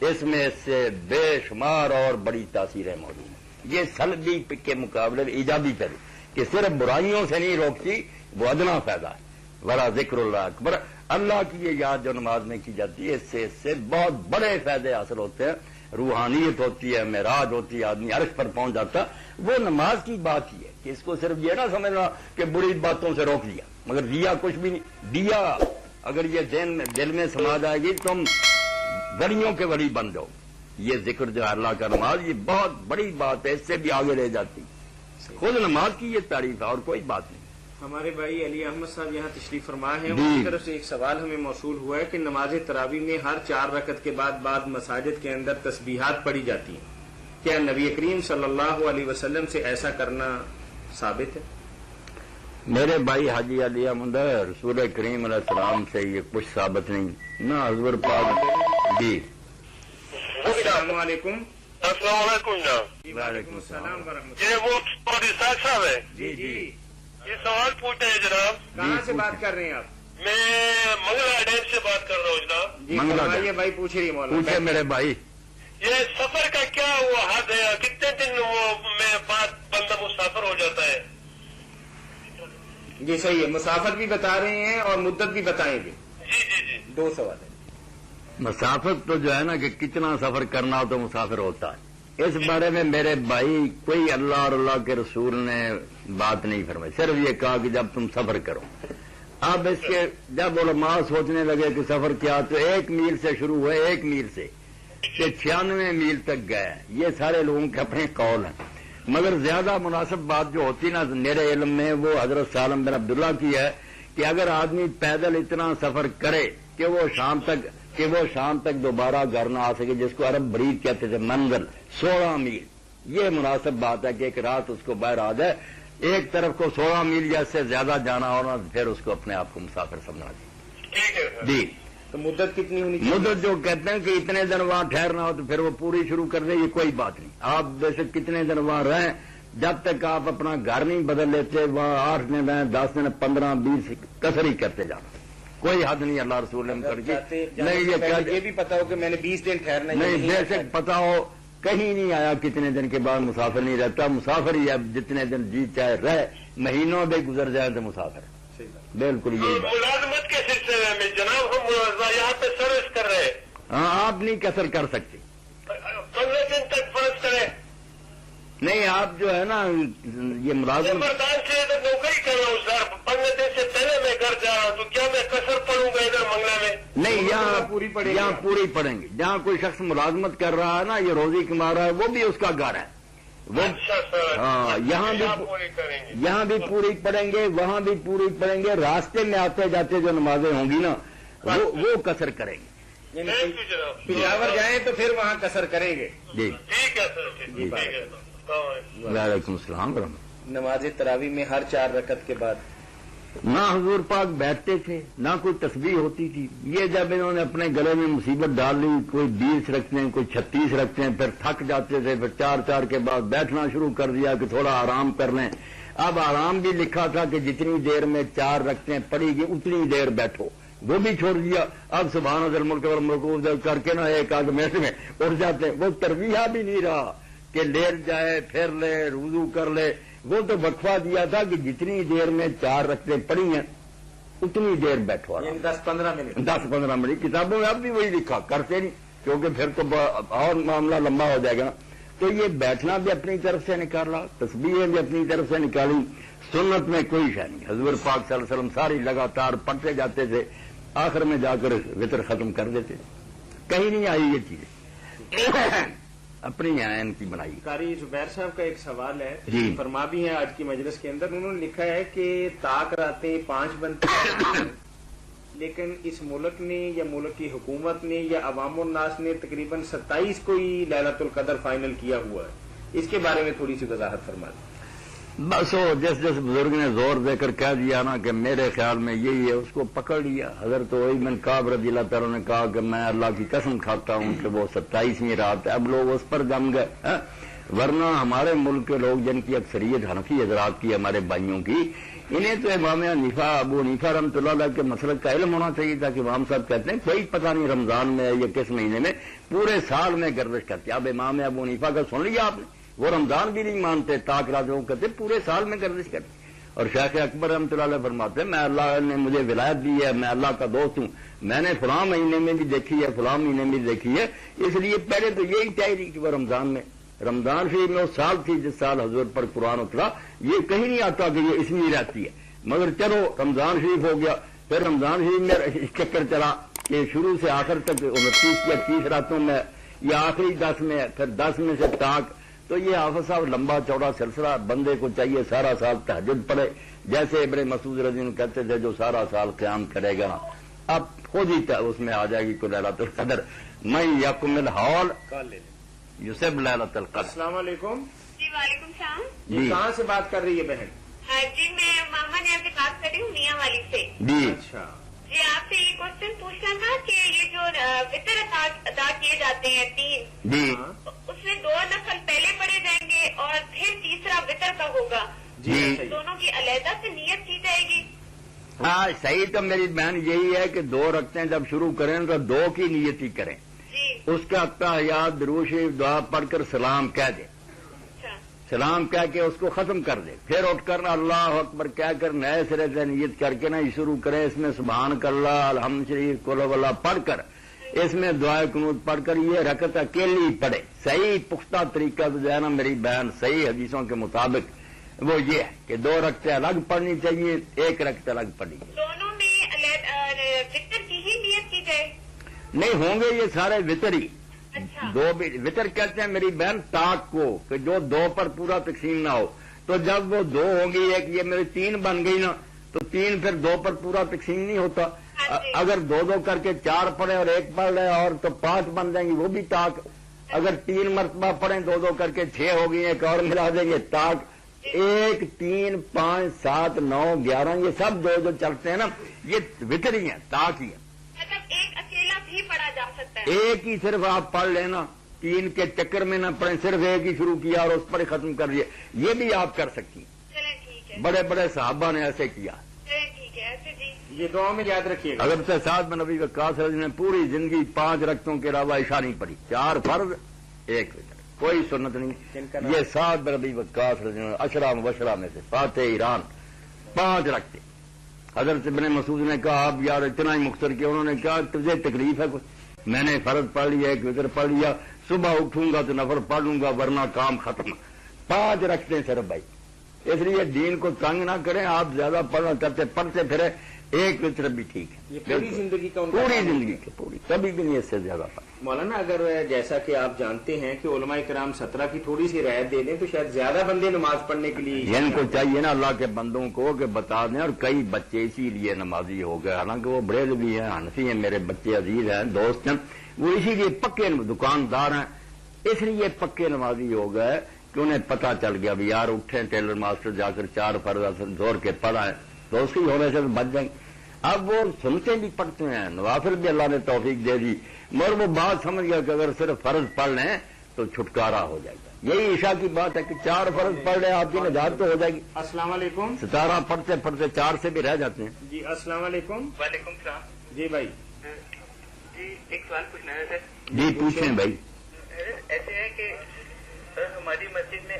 اس میں اس سے بے شمار اور بڑی تاثیریں موجود ہیں. یہ سلبی کے مقابلے میں ایجابی پہلو کہ صرف برائیوں سے نہیں روکتی، وہ ادنا فائدہ ہے. ورا ذکر اللہ اکبر، اللہ کی یہ یاد جو نماز میں کی جاتی ہے، اس سے بہت بڑے فائدے حاصل ہوتے ہیں. روحانیت ہوتی ہے، معراج ہوتی ہے، آدمی عرش پر پہنچ جاتا. وہ نماز کی بات ہی ہے کہ اس کو صرف یہ نہ سمجھنا کہ بری باتوں سے روک دیا، مگر دیا کچھ بھی نہیں. دیا اگر یہ دل میں سما جائے گی تم ولیوں کے ولی بن جاؤ. یہ ذکر جو ہے اللہ کا نماز، یہ بہت بڑی بات ہے، اس سے بھی آگے لے جاتی. خود نماز کی یہ تعریف ہے اور کوئی بات نہیں. ہمارے بھائی علی احمد صاحب یہاں تشریف فرما ہیں، ان کی طرف سے ایک سوال ہمیں موصول ہوا ہے کہ نماز تراویح میں ہر 4 رکعت کے بعد مساجد کے اندر تسبیحات پڑھی جاتی ہیں، کیا نبی کریم صلی اللہ علیہ وسلم سے ایسا کرنا ثابت ہے؟ میرے بھائی حاجی علی احمد، رسول کریم علیہ السلام سے یہ کچھ ثابت نہیں نہ حضور پاک. جی السلام علیکم. السلام علیکم جناب. وعلیکم السلام ورحمۃ اللہ. یہ وہ رساق صاحب ہے. جی یہ سوال پوچھتے ہیں جناب. کہاں سے بات کر رہے ہیں آپ؟ میں منگلا ڈیم سے بات کر رہا ہوں جناب. جی فرمائیے بھائی، پوچھ رہی مولانا. پوچھے میرے بھائی. یہ سفر کا کیا وہ حد ہے؟ کتنے دن وہ میں بعد بندہ مسافر ہو جاتا ہے؟ جی صحیح ہے، مسافت بھی بتا رہے ہیں اور مدت بھی بتائیں گے. جی جی جی. 2 سوال ہے. مسافت تو جو ہے نا کہ کتنا سفر کرنا ہو تو مسافر ہوتا ہے. اس بارے میں میرے بھائی کوئی اللہ اور اللہ کے رسول نے بات نہیں فرمائی، صرف یہ کہا کہ جب تم سفر کرو. اب اس کے جب علماء سوچنے لگے کہ سفر کیا، تو 1 میل سے شروع ہوئے، 1 میل سے کہ 96 میل تک گئے. یہ سارے لوگوں کے اپنے قول ہیں، مگر زیادہ مناسب بات جو ہوتی نا میرے علم میں وہ حضرت سالم بن عبداللہ کی ہے کہ اگر آدمی پیدل اتنا سفر کرے کہ وہ شام تک دوبارہ گھر نہ آ سکے، جس کو عرب برید کہتے تھے، منزل 16 میل، یہ مناسب بات ہے کہ ایک رات اس کو باہر آ جائے. ایک طرف کو 16 میل یا اس سے زیادہ جانا ہونا، پھر اس کو اپنے آپ کو مسافر سمجھنا چاہیے. ٹھیک ہے جی. تو مدت کتنی ہونی چاہیے؟ مدت جو کہتے ہیں کہ اتنے دن وہاں ٹھہرنا ہو تو پھر وہ پوری شروع کر دیں، یہ کوئی بات نہیں. آپ بے شک کتنے دن وہاں رہیں، جب تک آپ اپنا گھر نہیں بدل لیتے، وہاں 8 دن رہیں، 10 دن، 15، 20 کثر ہی کرتے جانا، کوئی حد نہیں اللہ رسول نے کر کے. نہیں یہ بھی پتا ہو کہ میں نے 20 دن ٹھہرنا ہے. نہیں، بے شک پتا ہو، کہیں نہیں آیا کتنے دن کے بعد مسافر نہیں رہتا. مسافر ہی اب جتنے دن جی چاہے رہے، مہینوں بھی گزر جائے تو مسافر. بالکل یہی بات. ملازمت کے سلسلے میں جناب ہم یہاں پہ سروس کر رہے ہیں. ہاں، آپ نہیں کثر کر سکتے. 15 دن تک فرض کریں. نہیں، آپ جو ہے نا یہ ملازم مردان سے نوکری کر رہا ہوں سر. 15 دن سے پہلے میں گھر جا رہا ہوں، تو کیا میں کثر پڑوں گا ادھر منگلا میں؟ نہیں، یہاں پوری پڑیں گے. جہاں کوئی شخص ملازمت کر رہا ہے نا، یہ روزی کما رہا ہے، وہ بھی اس کا گھر ہے. ہاں، یہاں بھی پوری پڑیں گے، وہاں بھی پوری پڑیں گے. راستے میں آتے جاتے جو نمازیں ہوں گی نا وہ کثر کریں گے. پشاور جائیں تو پھر وہاں کثر کریں گے. جی ٹھیک ہے سر. ٹھیک ہے. وعلیکم السلام ورحمۃ. نماز تراویح میں ہر 4 رکعت کے بعد نہ حضور پاک بیٹھتے تھے، نہ کوئی تسبیح ہوتی تھی. یہ جب انہوں نے اپنے گلے میں مصیبت ڈال لی، کوئی 20 رکھتے ہیں، کوئی 36 رکھتے ہیں، پھر تھک جاتے تھے، پھر 4 کے بعد بیٹھنا شروع کر دیا کہ تھوڑا آرام کر لیں. اب آرام بھی لکھا تھا کہ جتنی دیر میں 4 رکھتے ہیں پڑی گی اتنی دیر بیٹھو، وہ بھی چھوڑ دیا. اب سبحان ذی الملک والملکوت کر کے نا 1 آدھ منٹ میں اٹھ جاتے ہیں. وہ تربیہ بھی نہیں رہا کہ لیٹ جائے، پھر لے، وضو کر لے. وہ تو وقفہ دیا تھا کہ جتنی دیر میں 4 رکعتیں پڑی ہیں اتنی دیر بیٹھو. 10-15 منٹ. 10-15 منٹ. کتابوں میں اب بھی وہی لکھا، کرتے نہیں کیونکہ پھر تو اور معاملہ لمبا ہو جائے گا. تو یہ بیٹھنا بھی اپنی طرف سے نکالا، تسبیحیں بھی اپنی طرف سے نکالی. سنت میں کوئی شے نہیں. حضور پاک صلی اللہ علیہ وسلم ساری لگاتار پڑھتے جاتے تھے، آخر میں جا کر وتر ختم کر دیتے. کہیں نہیں آئی یہ چیزیں، اپنی عین کی بنائی. قاری زبیر صاحب کا ایک سوال ہے، جی فرما بھی ہیں آج کی مجلس کے اندر. انہوں نے لکھا ہے کہ طاق راتیں 5 بنتی ہیں، لیکن اس ملک نے یا ملک کی حکومت نے یا عوام الناس نے تقریباً 27 کو ہی لیلۃ القدر فائنل کیا ہوا ہے. اس کے بارے میں تھوڑی سی وضاحت فرما دیں. بس وہ جس بزرگ نے زور دے کر کہہ دیا نا کہ میرے خیال میں یہی ہے، اس کو پکڑ لیا. حضرت ابن کعب رضی اللہ تعالیٰ نے کہا کہ میں اللہ کی قسم کھاتا ہوں کہ وہ 27ویں رات ہے. اب لوگ اس پر جم گئے. ورنہ ہمارے ملک کے لوگ جن کی اکثریت حنفی حضرات کی، ہمارے بھائیوں کی، انہیں تو امام حنیفہ ابو حنیفہ رحمۃ اللہ علیہ کے مسلک کا علم ہونا چاہیے تھا کہ امام صاحب کہتے ہیں کوئی پتہ نہیں رمضان میں یا کس مہینے میں، پورے سال میں گردش کرتے. اب امام ابو حنیفہ کا سن لیا آپ نے، وہ رمضان بھی نہیں مانتے، تاک رات لوگ کہتے پورے سال میں گردش کرتے. اور شیخ اکبر رحمۃ اللہ علیہ فرماتے ہیں میں اللہ نے مجھے ولایت دی ہے، میں اللہ کا دوست ہوں، میں نے فلاں مہینے میں بھی دیکھی ہے، فلاں مہینے میں بھی دیکھی ہے. اس لیے پہلے تو یہی چاہیے کہ وہ رمضان شریف میں وہ سال تھی جس سال حضور پر قرآن اترا. یہ کہیں نہیں آتا کہ یہ اس میں رہتی ہے، مگر چلو رمضان شریف ہو گیا. پھر رمضان شریف میں چکر چلا کہ شروع سے آخر تک 29 یا 30 راتوں میں یا آخری 10 میں، پھر 10 میں سے تاک. تو یہ حافظ صاحب لمبا چوڑا سلسلہ، بندے کو چاہیے سارا سال تہجد پڑھے، جیسے ابن مسعود رضی اللہ عنہ کہتے تھے جو سارا سال قیام کرے گا اب خود ہی اس میں آ جائے گی کوئی لیلۃ القدر. میں یکمل ہال یوسف لیلۃ القدر. السلام علیکم. جی وعلیکم السلام. جی کہاں سے بات کر رہی ہے بہن؟ جی میں ماما نے آپ سے بات کر رہی ہوں میاں والی سے. جی اچھا جی آپ سے یہ کوشچن پوچھنا تھا کہ یہ جو وطر ادا کیے جاتے ہیں 3، جی اس میں 2 نفل پہلے پڑے جائیں گے اور پھر تیسرا وطر کا ہوگا. جی دونوں کی علیحدہ سے نیت کی جائے گی. ہاں صحیح. تو میری بہن یہی ہے کہ 2 رکھتے ہیں جب شروع کریں تو 2 کی نیت ہی کریں. جی اس کا تحیات درود شریف دعا پڑھ کر سلام کہہ دیں، اچھا سلام کہہ کے اس کو ختم کر دیں. پھر اٹھ کر اللہ اکبر کہہ کر نئے سرے سے نیت کر کے یہ شروع کریں. اس میں سبحان اللہ الحمد شریف قل واللہ پڑھ کر اس میں دعائے قنوت پڑھ کر یہ رکعت اکیلی پڑھے. صحیح پختہ طریقہ جو ہے نا میری بہن صحیح حدیثوں کے مطابق وہ یہ ہے کہ 2 رکعتیں الگ پڑھنی چاہیے، 1 رکعت الگ پڑھنی. دونوں میں وطر کی ہی نیت کی جائے. نہیں ہوں گے یہ سارے وطر ہی. اچھا 2 بھی وطر کہتے ہیں میری بہن تاک کو کہ جو 2 پر پورا تقسیم نہ ہو. تو جب وہ 2 ہوں گی، ایک یہ میرے 3 بن گئی نا، تو 3 پھر 2 پر پورا تقسیم نہیں ہوتا. اگر 2 کر کے 4 پڑھیں اور 1 پڑھ لیں اور تو 5 بن جائیں گی، وہ بھی تاک. اگر 3 مرتبہ پڑھیں 2 کر کے 6 ہو گئی، ایک اور ملا دیں گے تاک. 1 3 5 7 9 11 یہ سب جو چلتے ہیں نا یہ وطر ہی ہیں، تاک ہی ہیں. مطلب ایک اکیلا بھی پڑھا جا سکتا ہے. ایک ہی صرف آپ پڑھ لینا، 3 کے چکر میں نہ پڑھیں، صرف ایک ہی شروع کیا اور اس پر ہی ختم کر دیا. یہ بھی آپ کر سکتی ہیں. چلیں ٹھیک ہے. بڑے بڑے صحابہ نے ایسے کیا. چلیں ٹھیک ہے. ایسے جی یہ دعا میں یاد رکھیے گا. حضرت سعد بن ابی وقاص رضی اللہ عنہ نے پوری زندگی 5 رکعتوں کے علاوہ عشاء نہیں پڑھی، 4 فرض 1 وتر، کوئی سنت نہیں. یہ سعد بن ابی وقاص رضی اللہ عنہ اشرا مبشرہ میں سے فاتح ایران 5 رکھتے. حضرت ابن مسعود نے کہا آپ یار اتنا ہی مختصر کیا. انہوں نے کہا تجھے تکلیف ہے کچھ؟ میں نے فرض پڑھ لیا، 1 وتر پڑھ لیا، صبح اٹھوں گا تو نفل پڑھ لوں گا ورنہ کام ختم. 5 رکھتے ہیں صرف بھائی. اس لیے دین کو تنگ نہ کریں. آپ زیادہ پڑھنا کرتے پڑھتے پھرے 1 وتر بھی ٹھیک ہے. یہ پوری زندگی کا پوری زندگی کے پوری کبھی بھی نہیں اس سے زیادہ پڑھ. مولانا اگر جیسا کہ آپ جانتے ہیں کہ علماء کرام 17 کی تھوڑی سی رعایت دے دیں تو شاید زیادہ بندے نماز پڑھنے کے لیے ان کو چاہیے نا اللہ کے بندوں کو کہ بتا دیں. اور کئی بچے اسی لیے نمازی ہو گئے، حالانکہ وہ بڑے بھی ہیں، حنفی ہیں، میرے بچے عزیز ہیں، دوست ہیں، وہ اسی لیے پکے دکاندار ہیں، اس لیے پکے نمازی ہو گئے کہ انہیں پتہ چل گیا بھی یار اٹھیں ٹیلر ماسٹر جا کر 4 فرض زور کے پڑھائیں تو اس کی ہونے سے بچ جائیں. اب وہ سنتے بھی پڑھتے ہیں، نوافل بھی اللہ نے توفیق دے دی، مگر وہ بات سمجھ گیا کہ اگر صرف فرض پڑھ لیں تو چھٹکارا ہو جائے گا. یہی عشاء کی بات ہے کہ 4 فرض پڑھ لیں آپ کی نجات تو ہو جائے گی. السلام علیکم. 17 پڑھتے پڑھتے 4 سے بھی رہ جاتے ہیں. جی السلام علیکم. وعلیکم السلام. جی بھائی. جی ایک سوال پوچھنا ہے سر. جی پوچھیں بھائی. ایسے ہے کہ ہماری مسجد میں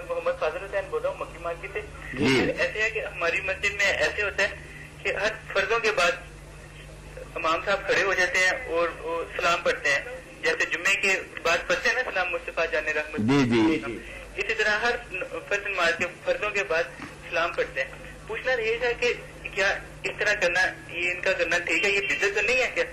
محمد فاضل حسین بول رہا ہوں مکی مارکیٹ سے. جی ایسے ہے کہ ہماری مسجد میں ایسے ہوتا ہے کہ ہر فرضوں کے بعد امام صاحب کھڑے ہو جاتے ہیں اور وہ سلام پڑھتے ہیں، جیسے جمعے کے بعد پڑھتے ہیں نا سلام مصطفیٰ جان رحمت. جی جی اسی طرح ہر فرض نماز کے فرضوں کے بعد سلام پڑھتے ہیں. پوچھنا یہ تھا کہ کیا اس طرح کرنا یہ ان کا کرنا ٹھیک ہے، یہ بدعت تو نہیں ہے کیا؟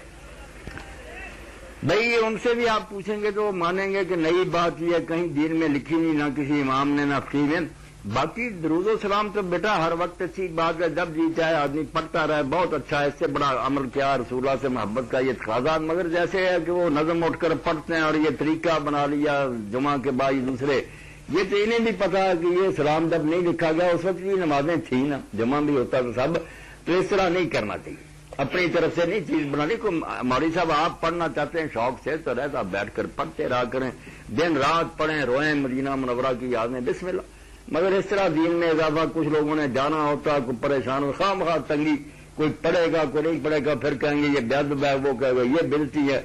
بھائی ان سے بھی آپ پوچھیں گے تو وہ مانیں گے کہ نئی بات یہ کہیں دین میں لکھی نہیں، نہ کسی امام نے نہ فقیہ نے. باقی درود و سلام تو بیٹا ہر وقت اچھی بات ہے، جب جی چاہے آدمی پڑھتا رہے بہت اچھا ہے. اس سے بڑا عمل کیا رسول اللہ سے محبت کا یہ تقاضات. مگر جیسے ہے کہ وہ نظم اٹھ کر پڑھتے ہیں اور یہ طریقہ بنا لیا جمعہ کے بعد دوسرے، یہ تو انہیں بھی پتا ہے کہ یہ سلام جب نہیں لکھا گیا اس وقت بھی نمازیں تھیں نا، جمعہ بھی ہوتا تو سب. تو اس طرح نہیں کرنا چاہیے، اپنی طرف سے نہیں چیز بنانی. مولوی صاحب آپ پڑھنا چاہتے ہیں شوق سے تو رہتا بیٹھ کر پڑھتے رہا کریں، دن رات پڑھیں، روئیں، مدینہ منورہ کی یاد میں بسم اللہ. مگر اس طرح دین میں اضافہ کچھ لوگوں نے جانا ہوتا کوئی پریشان ہو خواہ مخواہ تنگی کوئی پڑھے گا کوئی نہیں پڑھے گا پھر کہیں گے یہ بید ہے وہ کہے گا یہ بلتی ہے.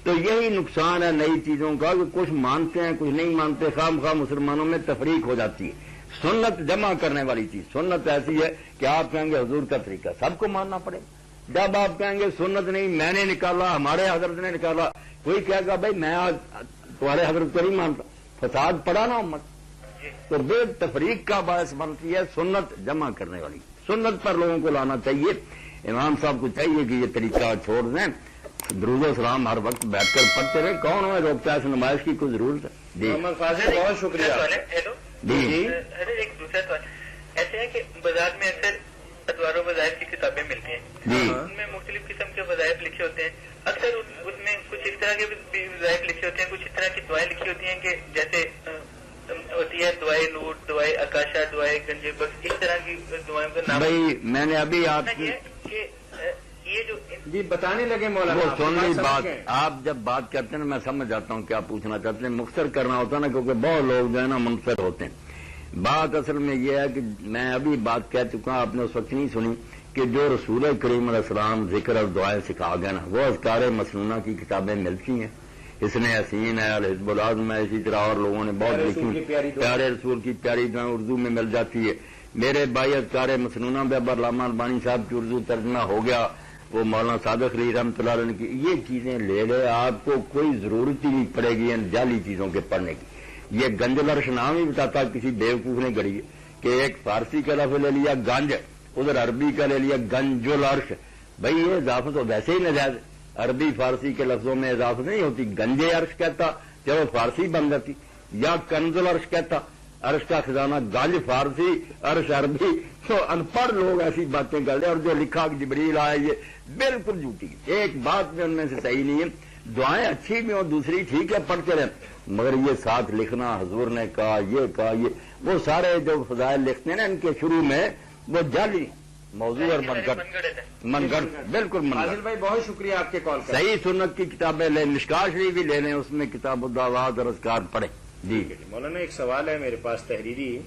تو یہی نقصان ہے نئی چیزوں کا کہ کچھ مانتے ہیں کچھ نہیں مانتے خواہ مخواہ مسلمانوں میں تفریق ہو جاتی ہے. سنت جمع کرنے والی چیز سنت ایسی ہے کہ آپ کہیں گے حضور کا طریقہ سب کو ماننا پڑے گا. جب آپ کہیں گے سنت نہیں میں نے نکالا ہمارے حضرت نے نکالا کوئی کہے گا بھائی میں آج تمہارے حضرت کو نہیں مانتا فساد پڑا نا امت. تو بے تفریق کا باعث بنتی ہے سنت جمع کرنے والی. سنت پر لوگوں کو لانا چاہیے. امام صاحب کو چاہیے کہ یہ طریقہ چھوڑ دیں. درود و سلام ہر وقت بیٹھ کر پڑھتے رہے. کون ہمیں روکتا ہے اس نمائش کی کوئی ضرورت ہے؟ جی محمد فاضل بہت شکریہ. ہیلو جی ایک دوسرا سوال ایسے ہے کہ بازار میں اکثر ادوار و وظائف کی کتابیں ملتی ہیں جی ان میں مختلف قسم کے وظائف لکھے ہوتے ہیں. اکثر اس میں کچھ اس طرح کے بھی وظائف لکھے ہوتے ہیں کچھ اس طرح کی دعائیں لکھی ہوتی ہیں کہ جیسے ہوتی ہے دعائیں نور دعائیں آکاشا دعائیں گنجے بخش اس طرح کی دعائیں کا نام. بھائی میں نے ابھی آپ کی یہ جو جی بتانے لگے مولانا وہ سن لی بات. آپ جب بات کرتے ہیں میں سمجھ جاتا ہوں کیا پوچھنا چاہتے ہیں. مختصر کرنا ہوتا ہے نا کیونکہ بہت لوگ جو ہے نا منفر ہوتے ہیں. بات اصل میں یہ ہے کہ میں ابھی بات کہہ چکا ہوں آپ نے اس وقت نہیں سنی کہ جو رسول کریم علیہ السلام ذکر اور دعائیں سکھا گئے نا وہ اذکار مسنونہ کی کتابیں ملتی ہیں. اس نے حسین ہے الحزب العظم ہے اسی طرح اور لوگوں نے بہت لکھی. پیارے رسول کی پیاری دعائیں اردو میں مل جاتی ہے. میرے بھائی اذکار مسنونہ میں علامہ البانی صاحب کی اردو ترجمہ ہو گیا وہ مولانا صادق علی رحمۃ اللہ علیہ کی. یہ چیزیں لے لے آپ کو کوئی ضرورت ہی نہیں پڑے گی ان جعلی چیزوں کے پڑھنے کی. یہ گنج لرش نام ہی بتاتا کسی بیوقوف نے گڑی ہے کہ ایک فارسی کا لفظ لے لیا گنج ادھر عربی کا لے لیا گنجل عرش. بھائی یہ اضافت تو ویسے ہی نجائز. عربی فارسی کے لفظوں میں اضافت نہیں ہوتی. گنج عرش کہتا چلو فارسی بن جاتی یا کنزل عرش کہتا عرش کا خزانہ گنج فارسی عرش عربی. تو ان پڑھ لوگ ایسی باتیں کر لیں اور جو لکھا کہ جبریل آئے یہ بالکل جھوٹی. ایک بات بھی ان میں سے صحیح نہیں ہے. دعائیں اچھی بھی ہوں دوسری ٹھیک ہے پڑھتے رہیں مگر یہ ساتھ لکھنا حضور نے کہا یہ وہ سارے جو فضائل لکھتے ہیں نا ان کے شروع میں وہ جعلی موضوع اور من گڑھ بالکل من فاضل بھائی بہت شکریہ آپ کے کال کا. صحیح سنت کی کتابیں لیں مشکاہ شریف بھی لے لیں اس میں کتاب الدعوات اور اذکار پڑھیں. جی مولانا ایک سوال ہے میرے پاس تحریری.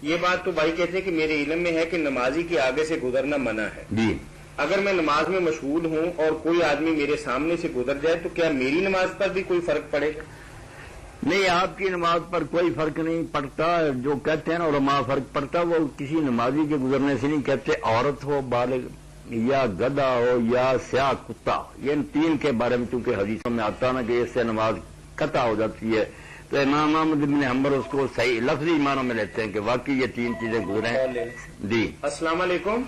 یہ بات تو بھائی کہتے ہیں کہ میرے علم میں ہے کہ نمازی کے آگے سے گزرنا منع ہے. جی اگر میں نماز میں مشغول ہوں اور کوئی آدمی میرے سامنے سے گزر جائے تو کیا میری نماز پر بھی کوئی فرق پڑے گا؟ نہیں آپ کی نماز پر کوئی فرق نہیں پڑتا. جو کہتے ہیں نا علماء فرق پڑتا وہ کسی نمازی کے گزرنے سے نہیں کہتے. عورت ہو بالغ یا گدھا ہو یا سیاہ کتا یہ ان تین کے بارے میں چونکہ حدیثوں میں آتا نا کہ اس سے نماز قطع ہو جاتی ہے تو امام احمد بن حنبل اس کو صحیح لفظی معنوں میں لیتے ہیں کہ واقعی یہ تین چیزیں گزریں. جی السلام علیکم.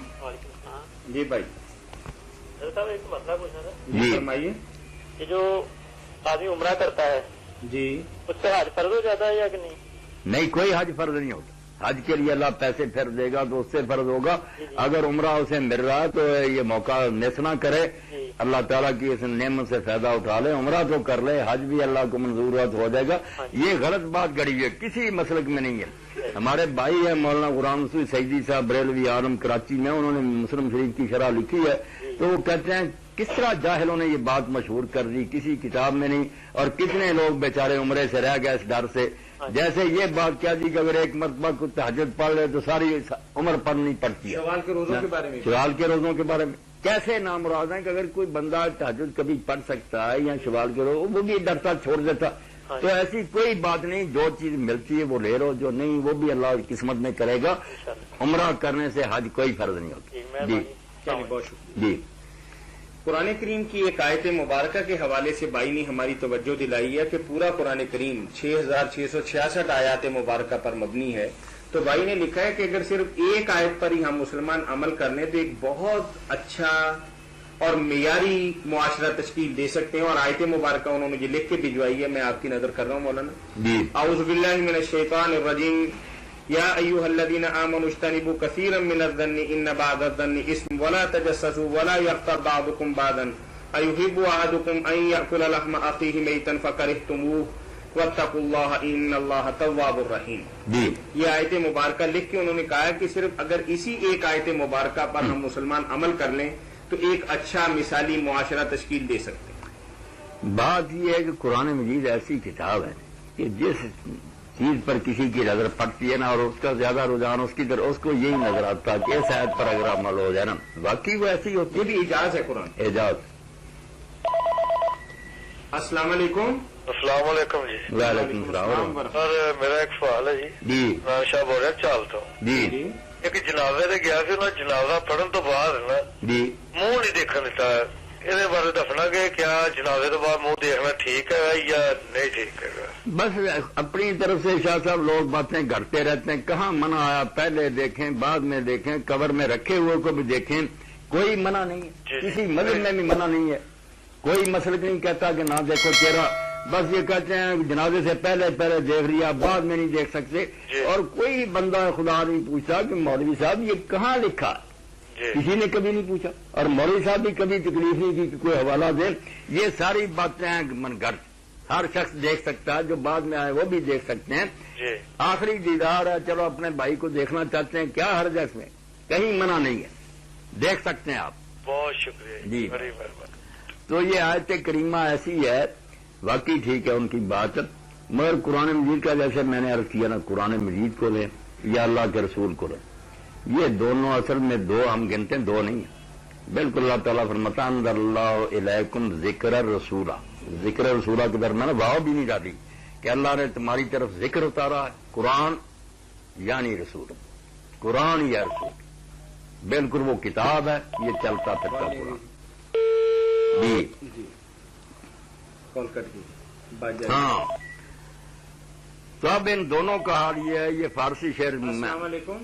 جی بھائی صاحب ایک مسئلہ پوچھنا تھا. جی فرمائیے. یہ جو آدمی عمرہ کرتا ہے جی اس سے حج فرض ہو جاتا ہے یا کہ نہیں؟ نہیں کوئی حج فرض نہیں ہوتا. حج کے لیے اللہ پیسے پھر دے گا تو اس سے فرض ہوگا. اگر عمرہ اسے مل رہا ہے تو یہ موقع مس نہ کرے. اللہ تعالیٰ کی اس نعمت سے فائدہ اٹھا لے. عمرہ تو کر لے حج بھی اللہ کو منظور ہو جائے گا. یہ غلط بات گڑی ہوئی ہے کسی مسلک میں نہیں ہے. ہمارے بھائی ہیں مولانا غلام رسول سعیدی صاحب بریلوی عالم کراچی میں انہوں نے مسلم شریف کی شرح لکھی ہے تو وہ کہتے ہیں کس طرح جاہلوں نے یہ بات مشہور کر دی کسی کتاب میں نہیں اور کتنے لوگ بیچارے عمرے سے رہ گئے اس ڈر سے. جیسے یہ بات کیا جی کہ اگر ایک مرتبہ کو تہجد پڑھ لے تو ساری عمر پڑھنی پڑتی ہے. شوال کے روزوں کے بارے میں شوال کے روزوں کے بارے میں کیسے نامراد ہیں کہ اگر کوئی بندہ تہجد کبھی پڑھ سکتا ہے یا شوال کے روز وہ بھی ڈرتا چھوڑ دیتا. تو ایسی کوئی بات نہیں. جو چیز ملتی ہے وہ لے لو جو نہیں وہ بھی اللہ کی قسمت میں کرے گا. عمرہ کرنے سے حج کوئی فرض نہیں ہوتا. جی بہت شکریہ. جی قرآن کریم کی ایک آیت مبارکہ کے حوالے سے بھائی نے ہماری توجہ دلائی ہے کہ پورا قرآن کریم 6666 آیات مبارکہ پر مبنی ہے. تو بھائی نے لکھا ہے کہ اگر صرف ایک آیت پر ہی ہم مسلمان عمل کر لیں تو ایک بہت اچھا اور معیاری معاشرہ تشکیل دے سکتے ہیں. اور آیت مبارکہ انہوں نے لکھ کے بھجوائی ہے میں آپ کی نظر کر رہا ہوں مولانا. جی اعوذ باللہ من الشیطان الرجیم یا ایھا الذین آمنوا اجتنبوا کثیرا من الظن ان بعض الظن اثم ولا تجسسوا ولا یغتب بعضکم بعضا ایحب احدکم ان یأکل لحم اخیہ میتا فکرہتموہ واتقوا اللہ ان اللہ تواب الرحیم. جی یہ آیت مبارکہ لکھ کے انہوں نے کہا کہ صرف اگر اسی ایک آیت مبارکہ پر ہم مسلمان عمل کر لیں تو ایک اچھا مثالی معاشرہ تشکیل دے سکتے ہیں. بات یہ ہے کہ قرآن مجید ایسی کتاب ہے کہ جس چیز پر کسی کی نظر پڑتی ہے نا اور اس کا زیادہ رجحان اس کی طرف، اس کو یہی نظر آتا کہ اس آیت پر اگر عمل ہو جائے نا واقعی وہ ایسی ہوتی ہے. یہ بھی اجازت ہے قرآن. اعجاز. السلام علیکم. السلام علیکم جی. وعلیکم السلام. سر میرا ایک سوال ہے جی میں شاہ بول رہا چالتا ہوں. جی ایک جنازے سے گیا سی نا، جنازہ پڑھن تو بعد نا جی منہ نہیں دیکھنے دیتا. یہ بارے دسنا کہ کیا جنازے تو بعد منہ دیکھنا ٹھیک ہے یا نہیں ٹھیک ہے؟ بس اپنی طرف سے شاہ صاحب لوگ باتیں گھڑتے رہتے ہیں. کہاں منع آیا؟ پہلے دیکھیں بعد میں دیکھیں، قبر میں رکھے ہوئے کو بھی دیکھیں. کوئی منع نہیں ہے، کسی مذہب میں بھی منع نہیں ہے. کوئی مسلک نہیں کہتا کہ نہ دیکھو چہرہ. بس یہ کہتے ہیں جنازے سے پہلے دیکھ لیا بعد میں نہیں دیکھ سکتے. اور کوئی بندہ خدا نہیں پوچھتا کہ مولوی صاحب یہ کہاں لکھا. کسی نے کبھی نہیں پوچھا اور مولوی صاحب بھی کبھی تکلیف نہیں کی کہ کوئی حوالہ دے. یہ ساری باتیں ہیں من گھڑ. ہر شخص دیکھ سکتا ہے، جو بعد میں آئے وہ بھی دیکھ سکتے ہیں. آخری دیدار ہے، چلو اپنے بھائی کو دیکھنا چاہتے ہیں، کیا حرج ہے اس میں؟ کہیں منع نہیں ہے، دیکھ سکتے ہیں آپ. بہت شکریہ جی. بڑی مہربانی. تو یہ آیت کریمہ ایسی ہے، واقعی ٹھیک ہے ان کی بات، مگر قرآن مجید کا جیسے میں نے عرض کیا نا، قرآن مجید کو لیں یا اللہ کے رسول کو لیں، یہ دونوں اصل میں دو ہم گنتے ہیں، دو نہیں ہیں. بالکل اللہ تعالیٰ فرماتا انزل اللہ الیکم ذکر الرسولہ. ذکر رسولہ کے درمیان واو بھی نہیں ڈالی کہ اللہ نے تمہاری طرف ذکر اتارا ہے. قرآن یعنی رسول، قرآن یا رسول، بالکل وہ کتاب ہے، یہ چلتا پھرتا قرآن. جی کال کٹ گئی. ہاں. تو اب ان دونوں کا حال یہ ہے. یہ فارسی شعر میں. السلام علیکم.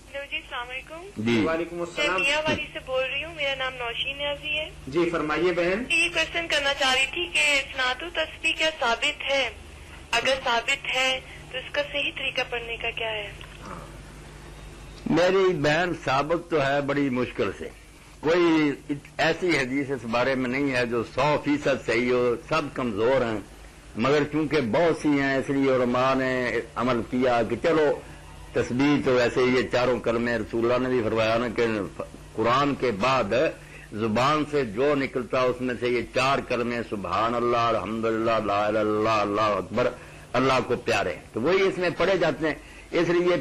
ہلو جی السلام علیکم. جی وعلیکم میں السلام. میاں والی سے بول رہی ہوں، میرا نام نوشین نیازی ہے. جی فرمائیے بہن. یہ کوشچن کرنا چاہ رہی تھی کہ صنعت التسبیح کیا ثابت ہے؟ اگر ثابت ہے تو اس کا صحیح طریقہ پڑھنے کا کیا ہے؟ میری بہن ثابت تو ہے بڑی مشکل سے. کوئی ایسی حدیث اس بارے میں نہیں ہے جو 100% صحیح ہو. سب کمزور ہیں، مگر چونکہ بہت سی ہیں اس لیے علماء نے عمل کیا کہ چلو تسبیح تو ویسے یہ چاروں کلمے رسول اللہ نے بھی فرمایا نا کہ قرآن کے بعد زبان سے جو نکلتا اس میں سے یہ 4 کلمے سبحان اللہ، الحمدللہ، لا الہ الا اللہ، اللہ اکبر، اللہ کو پیارے ہیں، تو وہی اس میں پڑھے جاتے ہیں. اس لیے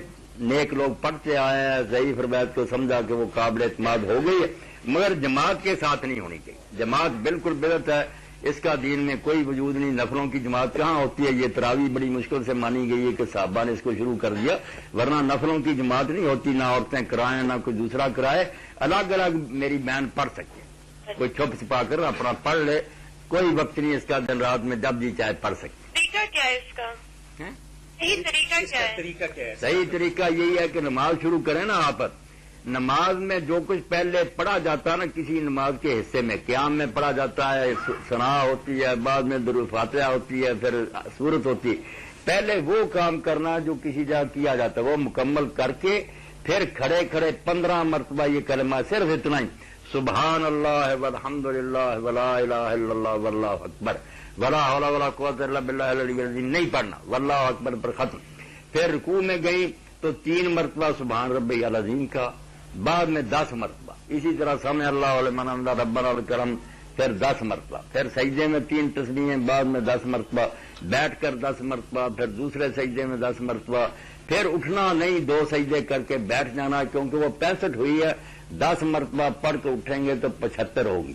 نیک لوگ پڑھتے آئے ہیں. ضعیف روایت کو سمجھا کہ وہ قابل اعتماد ہو گئی ہے، مگر جماعت کے ساتھ نہیں ہونی چاہیے. جماعت بالکل بدعت ہے، اس کا دین میں کوئی وجود نہیں. نفلوں کی جماعت کہاں ہوتی ہے؟ یہ تراویح بڑی مشکل سے مانی گئی ہے کہ صحابہ نے اس کو شروع کر دیا، ورنہ نفلوں کی جماعت نہیں ہوتی. نہ عورتیں کرائیں نہ کوئی دوسرا کرائے. الگ الگ میری بہن پڑھ سکتے ہیں، کوئی چھپ چھپا کر اپنا پڑھ لے، کوئی وقت نہیں اس کا، دن رات میں جب جی چاہے پڑھ سکتے. طریقہ کیا ہے اس کا؟ صحیح طریقہ اس کیا کا ہے؟ طریقہ کیا ہے؟ صحیح طریقہ یہی ہے کہ نماز شروع کریں نا آپ. نماز میں جو کچھ پہلے پڑھا جاتا ہے نا کسی نماز کے حصے میں، قیام میں پڑھا جاتا ہے، ثنا ہوتی ہے، بعد میں درود فاتحہ ہوتی ہے، پھر سورت ہوتی ہے. پہلے وہ کام کرنا جو کسی جگہ کیا جاتا ہے وہ مکمل کر کے پھر کھڑے کھڑے 15 مرتبہ یہ کلمہ، صرف اتنا ہی، سبحان اللہ والحمدللہ ولا الہ الا اللہ واللہ اکبر ولا حول ولا قوت الا باللہ العلی العظیم نہیں پڑھنا، واللہ اکبر پر ختم. پھر رکوع میں گئی تو 3 مرتبہ سبحان ربی العظیم کا، بعد میں 10 مرتبہ. اسی طرح سمع اللہ لمن حمدہ ربنا الکرم، پھر 10 مرتبہ. پھر سجدے میں 3 تسبیحیں، بعد میں 10 مرتبہ. بیٹھ کر 10 مرتبہ، پھر دوسرے سجدے میں 10 مرتبہ. پھر اٹھنا نہیں، 2 سجدے کر کے بیٹھ جانا، کیونکہ وہ 65 ہوئی ہے. 10 مرتبہ پڑھ کے اٹھیں گے تو 75 ہوگی.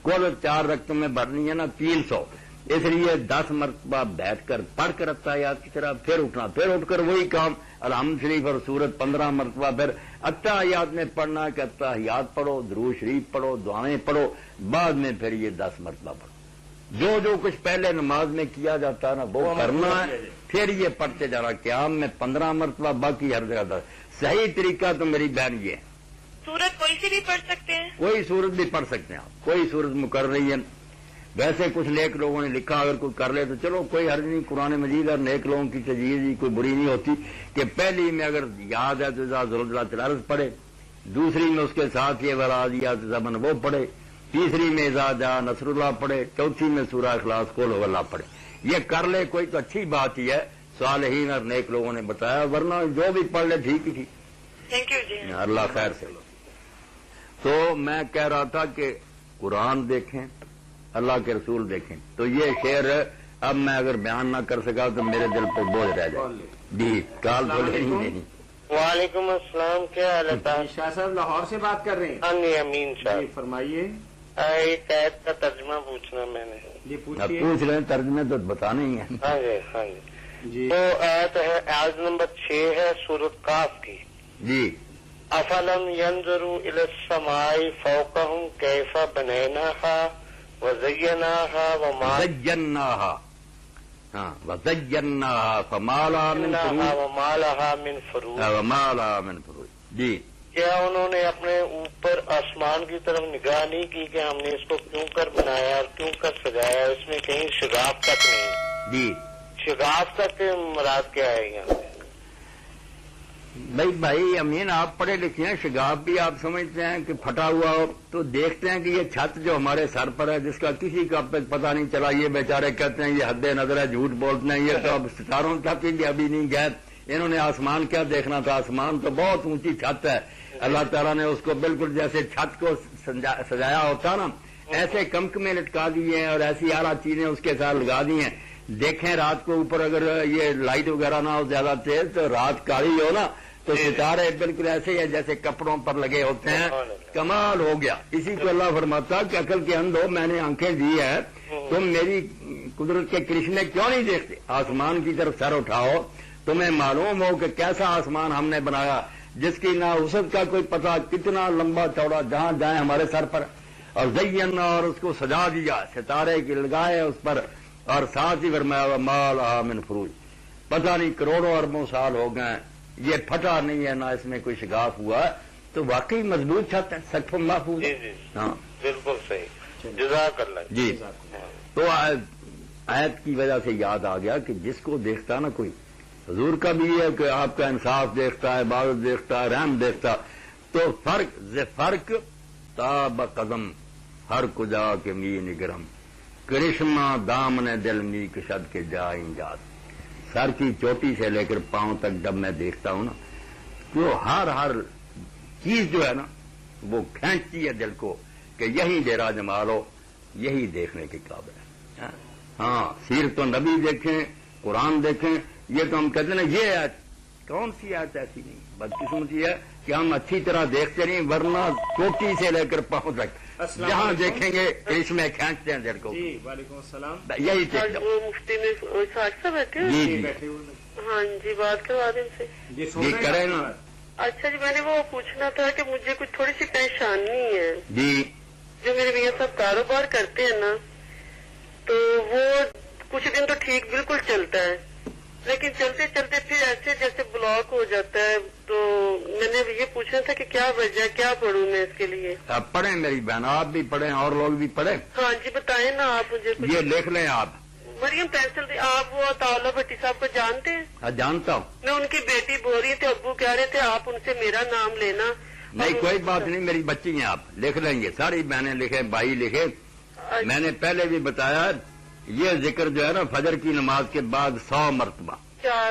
کل 4 رکعتوں میں بھرنی ہے نا 300، اس لیے 10 مرتبہ بیٹھ کر پڑھ کر اتحیات کی طرح پھر اٹھنا، پھر اٹھ کر وہی کام الحمد شریف اور سورت 15 مرتبہ. پھر اتحیات میں پڑھنا کہ اتحیات پڑھو، درود شریف پڑھو، دعائیں پڑھو، بعد میں پھر یہ 10 مرتبہ پڑھو. جو کچھ پہلے نماز میں کیا جاتا ہے نا وہ کرنا ہے، پھر یہ پڑھتے جانا. قیام میں 15 مرتبہ، باقی ہر جگہ 10. صحیح طریقہ تو میری بہن یہ ہے. سورت کوئی سی بھی پڑھ سکتے ہیں؟ کوئی سورت بھی پڑھ سکتے ہیں آپ، کوئی سورت مقرر نہیں ہے. ویسے کچھ نیک لوگوں نے لکھا اگر کوئی کر لے تو چلو کوئی حرج نہیں. قرآن مجید اور نیک لوگوں کی تجویز کوئی بری نہیں ہوتی کہ پہلی میں اگر یاد ہے تو ضرورت العرض پڑھے، دوسری میں اس کے ساتھ یہ ولادیات زمن وہ پڑھے، تیسری میں اذا جاء نصر اللہ پڑھے، چوتھی میں سورہ اخلاص قل هو اللہ پڑھے. یہ کر لے کوئی تو اچھی بات ہی ہے، صالحین اور نیک لوگوں نے بتایا، ورنہ جو بھی پڑھ لے ٹھیک ہی تھی. تھینک یو جی. اللہ خیر سے. تو میں کہہ رہا تھا کہ قرآن دیکھیں، اللہ کے رسول دیکھیں. تو یہ شعر اب میں اگر بیان نہ کر سکا تو میرے دل پہ بوجھ رہ جائے. جی کال بولے نہیں. وعلیکم السلام، کیا حال ہے؟ شاہ صاحب لاہور سے بات کر رہے ہیں. ہاں جی امین صاحب. جی فرمائیے. ایک آیت کا ترجمہ پوچھنا میں نے. جی اب پوچھ رہے ہیں، ترجمے تو بتانا ہی ہے. ہاں جی ہاں جی. تو آیت ہے، آیت نمبر 6 ہے سورۃ قاف کی. جی. افلم ينظروا الى السماء فوقهم كيف بنيناها وزيناها وزيناها فما لها من فروج. جی. کیا انہوں نے اپنے اوپر آسمان کی طرف نگاہ نہیں کی کہ ہم نے اس کو کیوں کر بنایا اور کیوں کر سجایا؟ اس میں کہیں شگاف تک نہیں. جی. شگاف تک مراد کیا ہے یہاں؟ بھائی امین آپ پڑھے لکھے ہیں، شگاف بھی آپ سمجھتے ہیں کہ پھٹا ہوا ہو تو دیکھتے ہیں کہ یہ چھت جو ہمارے سر پر ہے جس کا کسی کا پتہ نہیں چلا، یہ بیچارے کہتے ہیں یہ حد نظر ہے، جھوٹ بولتے ہیں. یہ تو اب ستاروں تک بھی ابھی نہیں گئے. انہوں نے آسمان کیا دیکھنا تھا؟ آسمان تو بہت اونچی چھت ہے. اللہ تعالیٰ نے اس کو بالکل جیسے چھت کو سجایا ہوتا نا ایسے کمکمے لٹکا دیے ہیں اور ایسی اعلیٰ چیزیں اس کے ساتھ لگا دی ہیں. دیکھیں رات کو اوپر اگر یہ لائٹ وغیرہ نہ ہو زیادہ تیز تو رات کالی ہو نا تو ستارے بالکل ایسے ہی جیسے کپڑوں پر لگے ہوتے ہیں. کمال ہو گیا. اسی کو اللہ فرماتا کہ عقل کے اندھو میں نے آنکھیں دی ہے، تم میری قدرت کے کرشمے کیوں نہیں دیکھتے؟ آسمان کی طرف سر اٹھاؤ، تمہیں معلوم ہو کہ کیسا آسمان ہم نے بنایا جس کی نہ وسعت کا کوئی پتہ، کتنا لمبا چوڑا، جہاں جائیں ہمارے سر پر. اور زینا اور اس کو سجا دیا، ستارے کی لگائے اس پر، اور ساتھ ہی فرمایا ما لها من فروج. پتہ نہیں کروڑوں اربوں سال ہو گئے یہ پھٹا نہیں ہے، نہ اس میں کوئی شگاف ہوا. تو واقعی مضبوط چھت ہے، سقف محفوظ. ہاں بالکل صحیح. جزاک اللہ. جی. تو آیت کی وجہ سے یاد آ گیا کہ جس کو دیکھتا نا کوئی، حضور کا بھی ہے کہ آپ کا انصاف دیکھتا ہے، عبادت دیکھتا ہے، رحم دیکھتا. تو فرق تاب قدم ہر کجا کے می نگرم کرشمہ دامن دل می کشد کے جائیں جات. سر کی چوٹی سے لے کر پاؤں تک جب میں دیکھتا ہوں نا تو ہر چیز جو ہے نا وہ کھینچتی ہے دل کو کہ یہی ڈیرا جمال ہو، یہی دیکھنے کے قابل ہے. ہاں سیرت نبی دیکھیں، قرآن دیکھیں. یہ تو ہم کہتے ہیں نا یہ آیت کون سی آیت ایسی نہیں. بدقسمتی ہے کہ ہم اچھی طرح دیکھتے نہیں، ورنہ چوٹی سے لے کر پاؤں تک جہاں دیکھیں گے اس میں کھینچتے ہیں دل کو. جی وعلیکم السلام. یہی وہ مفتی میں صاحب بیٹھے ہوئے. جی ہاں جی بات کروا دیں سے. جی کریں نا. اچھا جی میں نے وہ پوچھنا تھا کہ مجھے کچھ تھوڑی سی پریشانی ہے. جی. جو میرے میاں صاحب کاروبار کرتے ہیں نا تو وہ کچھ دن تو ٹھیک بالکل چلتا ہے، لیکن چلتے چلتے پھر ایسے جیسے بلاک ہو جاتا ہے. تو میں نے یہ پوچھنا تھا کہ کیا وجہ، کیا پڑھوں میں اس کے لیے؟ آپ پڑھیں میری بہن، آپ بھی پڑھیں اور لوگ بھی پڑھیں. ہاں جی بتائیں نا آپ مجھے. یہ لکھ لیں آپ. مریم پینسل. آپ وہ طاولہ بھٹی صاحب کو جانتے ہیں؟ ہاں جانتا ہوں. میں ان کی بیٹی بول رہی تھی، ابو کہہ رہے تھے آپ ان سے میرا نام لینا. نہیں کوئی بات نہیں، میری بچی ہیں، آپ لکھ لیں گے. ساری بہنیں لکھیں، بھائی لکھے. میں نے پہلے بھی بتایا یہ ذکر جو ہے نا فجر کی نماز کے بعد 100 مرتبہ. کیا؟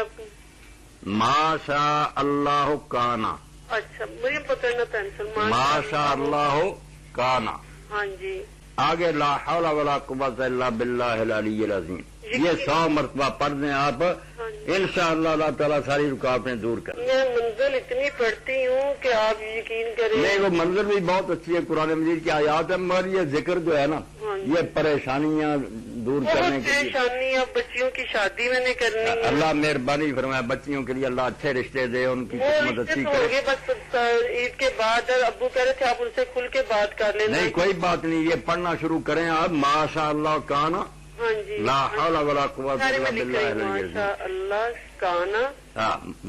ما شاء اللہ کانا. اچھا مریم پکڑنا پینسل. ما شاء اللہ کانا. ہاں جی. آگے لا حول ولا قوت الا باللہ العلی العظیم. یہ 100 مرتبہ پڑھ دیں آپ، انشاءاللہ اللہ تعالیٰ ساری رکاوٹیں دور کر. میں منزل اتنی پڑھتی ہوں کہ آپ یقین کریں. نہیں وہ منظر بھی بہت اچھی ہے، قرآن مجید کی آیات ہے، مگر یہ ذکر جو ہے نا یہ پریشانیاں دور کرنے کی. پریشانیاں بچیوں کی شادی میں نے کرنی ہے. اللہ مہربانی فرمایا بچیوں کے لیے اللہ اچھے رشتے دے، ان کی قسمت اچھی کرے. بس عید کے بعد ابو کہہ رہے تھے آپ ان سے کھل کے بات کر لینا. نہیں کوئی بات نہیں، یہ پڑھنا شروع کریں آپ. ماشاء اللہ کانا. ہاں جی. لا حول ولا قوت الا باللہ العلی العظیم. ماشاء اللہ کانا.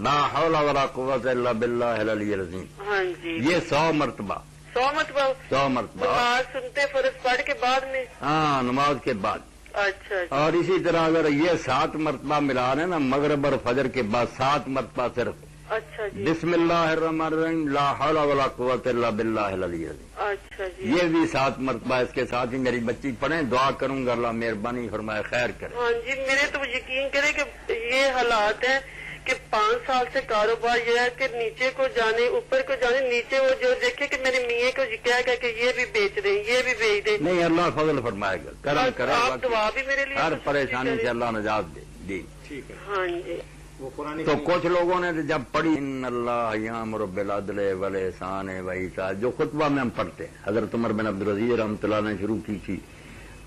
لا حول ولا قوت الا باللہ العلی العظیم. ہاں جی. یہ 100 مرتبہ. 100 مرتبہ. 100 مرتبہ نماز سنتے فرض پڑھ کے بعد میں. ہاں نماز کے بعد. اچھا. اور اسی طرح اگر یہ 7 مرتبہ ملا رہے نا مغرب اور فجر کے بعد 7 مرتبہ صرف. اچھا جی. بسم اللہ الرحمن الرحیم لا حول ولا قوت الا باللہ العلی العظیم. اچھا جی. یہ بھی 7 مرتبہ اس کے ساتھ ہی میری بچی پڑھیں. دعا کروں گا اللہ مہربانی فرمائے خیر کرے. ہاں جی میرے تو یقین کرے کہ یہ حالات ہیں کہ 5 سال سے کاروبار یہ ہے کہ نیچے کو جانے اوپر کو جانے، نیچے وہ جو دیکھے کہ میرے میاں کو کیا کہ یہ بھی بیچ دیں یہ بھی بیچ دیں. نہیں، اللہ فضل فرمائے گا، کرم کرے گا. آپ دعا بھی میرے لیے ہر پریشانی سے اللہ نجات دے. جی ٹھیک ہے. ہاں جی. وہ قرآن تو کچھ لوگوں نے جب پڑھی ان اللہ یامر بالعدل والاحسان وایتاء، جو خطبہ میں ہم پڑھتے ہیں، حضرت عمر بن عبدالعزیز رحمۃ اللہ نے شروع کی تھی،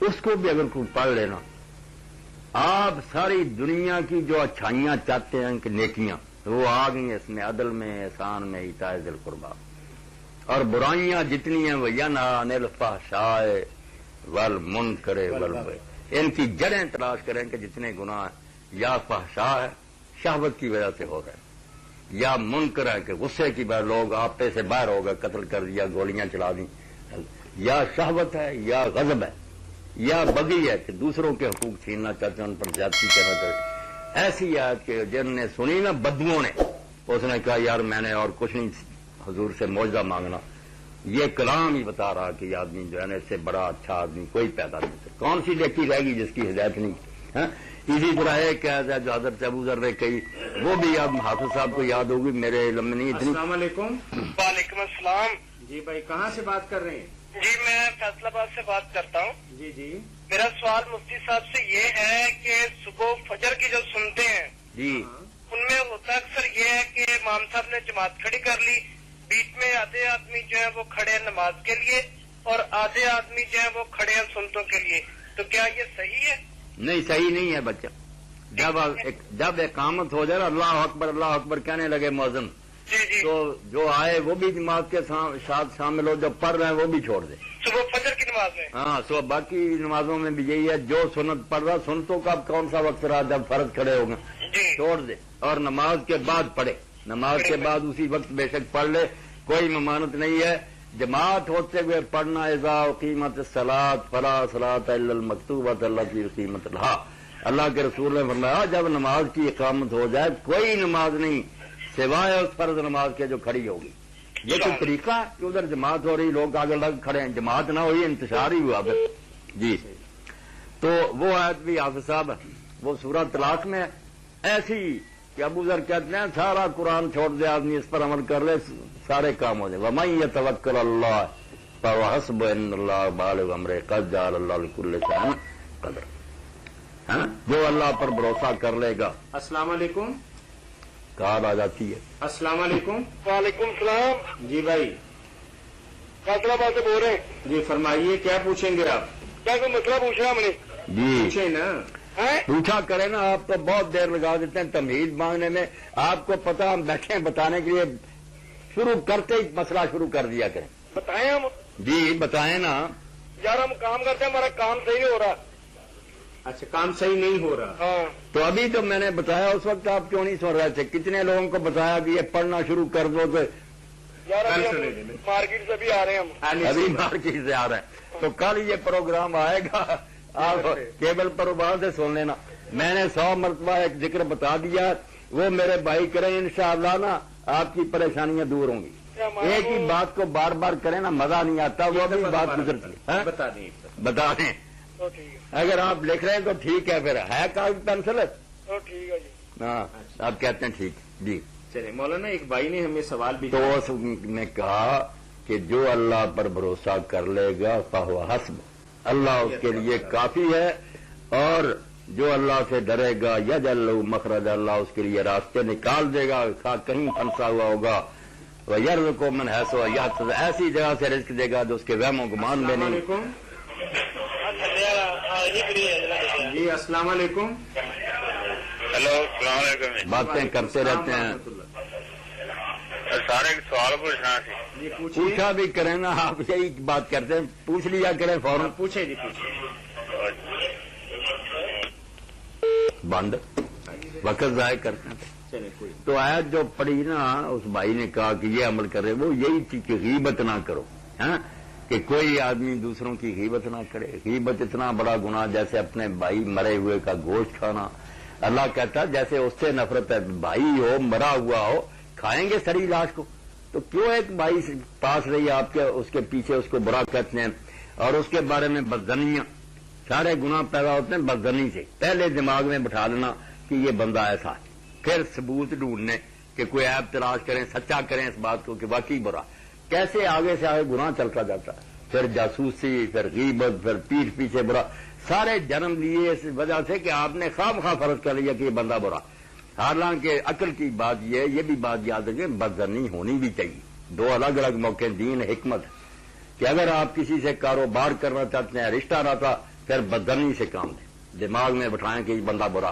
اس کو بھی اگر کوئی پڑھ لینا، آپ ساری دنیا کی جو اچھائیاں چاہتے ہیں کہ نیکیاں وہ آ گئی اس میں، عدل میں، احسان میں، ایتاء ذی القربیٰ. اور برائیاں جتنی ہیں وہ ینہی عن الفحشاء والمنکر والبغی، ان کی جڑیں تلاش کریں کہ جتنے گناہ ہیں یا فحشاء ہے شہوت کی وجہ سے ہو رہے ہیں، یا منکر ہے کہ غصے کی وجہ لوگ آپے سے باہر ہو گئے، قتل کر دیا، گولیاں چلا دیں، یا شہوت ہے یا غضب ہے یا بغی ہے کہ دوسروں کے حقوق چھیننا چاہتے ہیں، ان پر زیادتی کرنا چاہتے ہیں. ایسی آیت کہ جن نے سنی نا بدوؤں نے، اس نے کہا یار میں نے اور کچھ نہیں حضور سے معجزہ مانگنا، یہ کلام ہی بتا رہا کہ یہ آدمی جو ہے نا اس سے بڑا اچھا آدمی کوئی پیدا نہیں ہوتا. کون سی نیکی رہے گی جس کی ہدایت نہیں ہے؟ اسی طرح ایک ہے جو حضرت ابو ذر نے کہی، وہ بھی اب حافظ صاحب کو یاد ہوگی، میرے علم میں نہیں اتنی. السلام علیکم. وعلیکم السلام. جی بھائی کہاں سے بات کر رہے ہیں؟ جی میں فیصل آباد سے بات کرتا ہوں. جی جی. میرا سوال مفتی صاحب سے یہ ہے کہ صبح فجر کی جو سنتے ہیں جی ان میں ہوتا اکثر یہ ہے کہ امام صاحب نے جماعت کھڑی کر لی، بیچ میں آدھے آدمی جو ہے وہ کھڑے ہیں نماز کے لیے اور آدھے آدمی جو ہے وہ کھڑے ہیں سنتوں کے لیے، تو کیا یہ صحیح ہے؟ نہیں، صحیح نہیں ہے بچہ. جب اقامت ہو جائے اللہ اکبر کہنے لگے مؤذن، جی جی. تو جو آئے وہ بھی جماعت کے ساتھ شامل ہو، جو پڑھ رہے ہیں وہ بھی چھوڑ دیں. صبح فجر کی نماز میں؟ ہاں، سو باقی نمازوں میں بھی یہی ہے، جو سنت پڑھ رہا سنتوں کا کون سا وقت رہا جب فرض کھڑے ہو گئے جی. چھوڑ دے، اور نماز کے بعد پڑھے، نماز کے بعد اسی وقت بے شک پڑھ لے، کوئی ممانت نہیں ہے. جماعت ہوتے ہوئے پڑھنا اذا اقیمت الصلاۃ فلا صلاۃ الا المکتوبۃ التی اقیمت لها، اللہ کے رسول نے فرمایا جب نماز کی اقامت ہو جائے کوئی نماز نہیں سوائے اس فرض نماز کے جو کھڑی ہوگی. یہ تو طریقہ ہے کہ ادھر جماعت ہو رہی، لوگ آگے لگ کھڑے ہیں، جماعت نہ ہوئی انتشار ہی ہوا. جی تو وہ آیت بھی حافظ صاحب وہ سورہ طلاق میں ایسی کہ ابو ذر کہتے ہیں سارا قرآن چھوڑ دے آدمی، اس پر عمل کر لے سارے کام ہو جائے. وَمَن يَتَوَكَّلْ عَلَى اللَّهِ فَهُوَ حَسْبُهُ إِنَّ اللَّهَ بَالِغُ أَمْرِهِ قَدْ جَعَلَ اللَّهُ لِكُلِّ شَيْءٍ قَدْرًا. جو اللہ پر بھروسہ کر لے گا. السلام علیکم. کار آ جاتی ہے. السلام علیکم. وعلیکم السلام. جی بھائی فیصل آباد سے بول رہے ہیں. جی فرمائیے کیا پوچھیں گے آپ؟ کیا کوئی مسئلہ پوچھنا ہم نے؟ جی پوچھیں نا. پوچھا کرے نا، آپ تو بہت دیر لگا دیتے ہیں تمہید مانگنے میں. آپ کو پتا ہم بیٹھے ہیں بتانے کے لیے، شروع کرتے ہی مسئلہ شروع کر دیا کریں. بتائیں ہم. جی بتائیں نا. یار ہم کام کرتے ہیں، ہمارا کام صحیح ہو رہا. اچھا کام صحیح نہیں ہو رہا. ہاں تو ابھی تو میں نے بتایا، اس وقت آپ کیوں نہیں سن رہے تھے؟ کتنے لوگوں کو بتایا کہ یہ پڑھنا شروع کر دو تو یار ابھی ہم مارکیٹ سے بھی آ رہے ہیں، ہم ابھی مارکیٹ سے آ رہے ہیں. تو کل یہ پروگرام آئے گا، آپ کیبل پر وہاں سے سن لینا. میں نے 100 مرتبہ ایک ذکر بتا دیا، وہ میرے بھائی کریں انشاءاللہ نا آپ کی پریشانیاں دور ہوں گی. ایک ہی بات کو بار بار کریں نا مزہ نہیں آتا، وہ بھی بات گزرتی ہے. بتا دیں بتا دیں. تو ٹھیک ہے. اگر آپ لکھ رہے ہیں تو ٹھیک ہے، پھر ہے کاغذ پینسل؟ تو ٹھیک ہے جی. ہاں آپ کہتے ہیں ٹھیک. جی چلے مولانا ایک بھائی نے ہمیں سوال بھی تو اس نے کہا کہ جو اللہ پر بھروسہ کر لے گا فہو حسب، اللہ اس کے لیے کافی ہے. اور جو اللہ سے ڈرے گا یجعل لہ مخرج، اللہ اس کے لیے راستے نکال دے گا، کہیں پھنسا ہوا ہوگا. وَيَرْزُقْهُ مِنْ حَيْثُ لَا يَحْتَسِبُ، ایسی جگہ سے رزق دے گا جو اس کے وہم و گمان میں نہیں. جی السلام علیکم. ہیلو السلام علیکم. باتیں کرتے رہتے ہیں. سارے سوال پوچھنا سی. جی پوچھیے. پوچھا بھی کریں نا، آپ یہی بات کرتے ہیں، پوچھ لیا کریں فوراً. پوچھیں جی پوچھیں. بند وقت ضائع کرتے ہیں. چلے کوئی. تو آیت جو پڑھی نا، اس بھائی نے کہا کہ یہ عمل کرے، وہ یہی تھی کہ غیبت نہ کرو. ہاں کہ کوئی آدمی دوسروں کی غیبت نہ کرے. غیبت اتنا بڑا گناہ جیسے اپنے بھائی مرے ہوئے کا گوشت کھانا. اللہ کہتا جیسے اس سے نفرت ہے، بھائی ہو مرا ہوا ہو کھائیں گے سڑی لاش کو، تو کیوں ایک بھائی پاس رہی آپ کے اس کے پیچھے اس کو برا کہتے ہیں. اور اس کے بارے میں بدظنیاں، سارے گناہ پیدا ہوتے ہیں بدظنی سے. پہلے دماغ میں بٹھا لینا کہ یہ بندہ ایسا ہے، پھر ثبوت ڈھونڈنے کہ کوئی عیب تلاش کریں، سچا کریں اس بات کو کہ واقعی برا، کیسے آگے سے آگے گناہ چلتا جاتا ہے، پھر جاسوسی، پھر غیبت، پھر پیٹھ پیچھے برا، سارے جنم لیے اس وجہ سے کہ آپ نے خواہ مخواہ فرض کر لیا کہ یہ بندہ برا۔ حالانکہ عقل کی بات یہ بھی بات یاد رکھیں، بدظنی ہونی بھی چاہیے۔ دو الگ الگ موقع، دین حکمت ہے کہ اگر آپ کسی سے کاروبار کرنا چاہتے ہیں، رشتہ رہتا، پھر بدظنی سے کام لیں، دماغ میں بٹھائیں کہ یہ بندہ برا،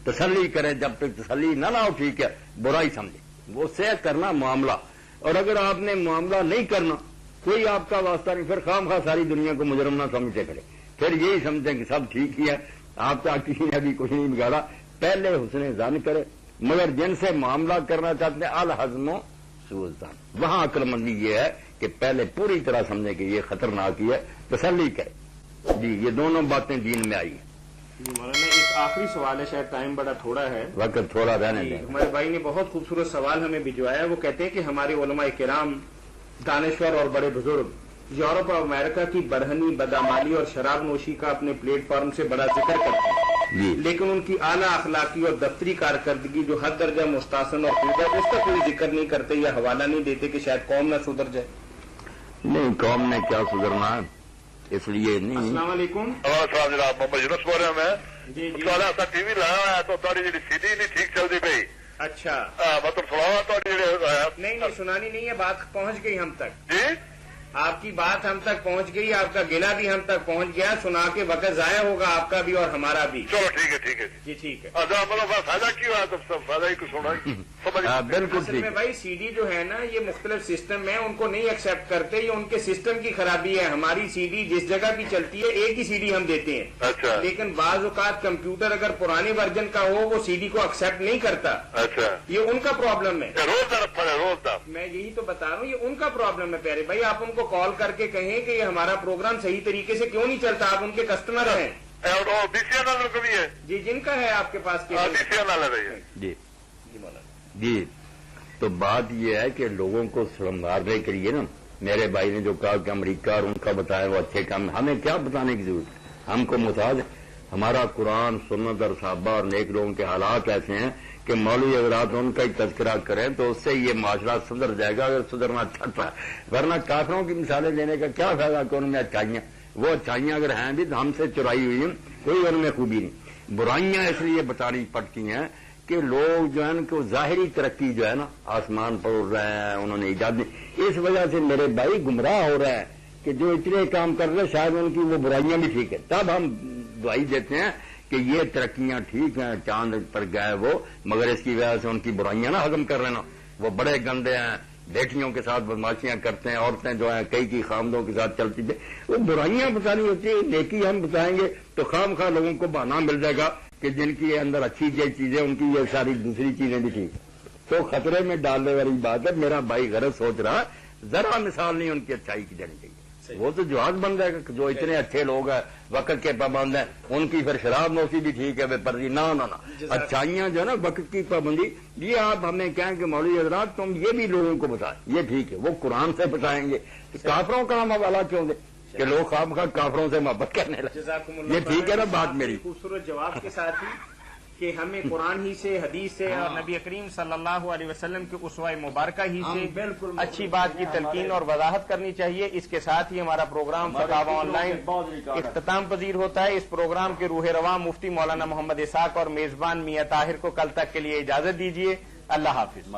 تسلی کریں، جب تک تسلی نہ ہو ٹھیک ہے، برا ہی سمجھیں، وہ سے کرنا معاملہ۔ اور اگر آپ نے معاملہ نہیں کرنا، کوئی آپ کا واسطہ نہیں، پھر خواہ مخواہ ساری دنیا کو مجرم نہ سمجھتے کرے، پھر یہی سمجھیں کہ سب ٹھیک ہی ہے، آپ کا کسی نے بھی کچھ نہیں بگاڑا۔ پہلے حسن ظن کرے، مگر جن سے معاملہ کرنا چاہتے ہیں الحزم و سوء الظن، وہاں عقل مندی یہ ہے کہ پہلے پوری طرح سمجھیں کہ یہ خطرناک ہی ہے، تسلی کرے۔ جی یہ دونوں باتیں دین میں آئی ہیں۔ جی مولانا ایک آخری سوال ہے، شاید ٹائم بڑا تھوڑا ہے، وقت تھوڑا رہنے دیں۔ ہمارے بھائی نے بہت خوبصورت سوال ہمیں بھجوایا ہے، وہ کہتے ہیں کہ ہمارے علماء کرام، دانشور اور بڑے بزرگ یورپ اور امریکہ کی برہنی، بدعمالی اور شراب نوشی کا اپنے پلیٹ فارم سے بڑا ذکر کرتے ہیں، لیکن ان کی اعلیٰ اخلاقی اور دفتری کارکردگی جو حد درجہ مستحسن اور خوب ہے، اس کا کوئی ذکر نہیں کرتے یا حوالہ نہیں دیتے کہ شاید قوم نہ سدھر جائے۔ نہیں، قوم نے کیا سدھرنا ہے، اس لیے نہیں۔ السلام علیکم۔ السلام جناب، محمد یونس بول رہا ہوں میں۔ جی جی تھوڑا سا ٹی وی لایا ہوا ہے تو تھوڑی جی سی ڈی نہیں ٹھیک چلتی پئی، اچھا مطلب سناوا تھوڑی جی۔ نہیں سنانی نہیں ہے، بات پہنچ گئی ہم تک، جی آپ کی بات ہم تک پہنچ گئی، آپ کا گلہ بھی ہم تک پہنچ گیا، سنا کے وقت ضائع ہوگا آپ کا بھی اور ہمارا بھی۔ چلو ٹھیک ہے ٹھیک ہے جی ٹھیک ہے۔ مطلب فائدہ کیوں ہے تو سب فائدہ ہی کچھ ہونا بالکل اصل ٹھیک میں ہے۔ بھائی سی ڈی جو ہے نا، یہ مختلف سسٹم ہے، ان کو نہیں ایکسپٹ کرتے، یہ ان کے سسٹم کی خرابی ہے۔ ہماری سی ڈی جس جگہ بھی چلتی ہے ایک ہی سی ڈی ہم دیتے ہیں، اچھا لیکن بعض اوقات کمپیوٹر اگر پرانے ورژن کا ہو وہ سی ڈی کو ایکسپٹ نہیں کرتا، اچھا یہ ان کا پرابلم ہے۔ روز درد پڑے روز درد۔ میں یہی تو بتا رہا ہوں، یہ ان کا پرابلم ہے پیارے بھائی، آپ ان کو کال کر کے کہیں کہ یہ ہمارا پروگرام صحیح طریقے سے کیوں نہیں چلتا، آپ ان کے کسٹمر ہیں۔ اور بی سی این کو بھی ہے جی جن کا ہے آپ کے پاس بی سی این رہی ہے۔ جی جی مولانا۔ جی تو بات یہ ہے کہ لوگوں کو سنبھالنے کے لیے نا، میرے بھائی نے جو کہا کہ امریکہ اور ان کا بتایا وہ اچھے کام، ہمیں کیا بتانے کی ضرورت ہے، ہم کو محتاج ہے۔ ہمارا قرآن، سنت اور صحابہ اور نیک لوگوں کے حالات ایسے ہیں کہ مولوی حضرات ان کا ہی تذکرہ کریں تو اس سے یہ معاشرہ سدھر جائے گا، اگر سدھرنا چاہتا ہے۔ ورنہ کافروں کی مثالیں دینے کا کیا فائدہ کہ ان میں اچھائیاں، وہ اچھائیاں اگر ہیں بھی تو ہم سے چرائی ہوئی ہیں، کوئی ان میں خوبی نہیں۔ برائیاں اس لیے بتانی پڑتی ہیں کہ لوگ جو ہے نا کہ ظاہری ترقی جو ہے نا، آسمان پر اڑ رہے ہیں، انہوں نے ایجاد نہیں، اس وجہ سے میرے بھائی گمراہ ہو رہے ہیں کہ جو اتنے کام کر رہے شاید ان کی وہ برائیاں بھی ٹھیک ہے، تب ہم دعائی دیتے ہیں کہ یہ ترقیاں ٹھیک ہیں، چاند پر گئے وہ، مگر اس کی وجہ سے ان کی برائیاں نہ ہضم کر لینا، وہ بڑے گندے ہیں، بیٹیوں کے ساتھ بدماشیاں کرتے ہیں، عورتیں جو ہیں کئی کی خامدوں کے ساتھ چلتی تھیں، وہ برائیاں بتانی ہوتی ہے، نیکی ہم بتائیں گے تو خام خواہ لوگوں کو بہانہ مل جائے گا کہ جن کی اندر اچھی چیزیں ان کی یہ ساری دوسری چیزیں بھی ٹھیک، تو خطرے میں ڈالنے والی بات ہے۔ میرا بھائی غرض سوچ رہا، ذرا مثال نہیں ان کی اچھائی کی جانی چاہیے، وہ تو جواز بن جائے گا، جو اتنے اچھے لوگ ہیں، وقت کے پابند ہیں، ان کی پھر شراب نوشی بھی ٹھیک ہے، پردی نہ اچھائیاں جو ہے نا، وقت کی پابندی، یہ آپ ہمیں کہیں کہ مولوی حضرات تم یہ بھی لوگوں کو بتائیں، یہ ٹھیک ہے، وہ قرآن سے بتائیں گے، کافروں کا ہم حوالہ کیوں دیں کہ لوگ خواہ مخواہ کافروں سے محبت کرنے لگے، یہ ٹھیک ہے نا بات میری؟ خوبصورت جواب کے ساتھ ہی کہ ہمیں قرآن ہی سے، حدیث سے اور نبی کریم صلی اللہ علیہ وسلم کے اسوہ مبارکہ ہی سے اچھی بات کی تلقین اور وضاحت کرنی چاہیے۔ اس کے ساتھ ہی ہمارا پروگرام فتاوی آن لائن اختتام پذیر ہوتا ہے۔ اس پروگرام کے روح رواں مفتی مولانا محمد اسحاق اور میزبان میاں طاہر کو کل تک کے لیے اجازت دیجیے۔ اللہ حافظ۔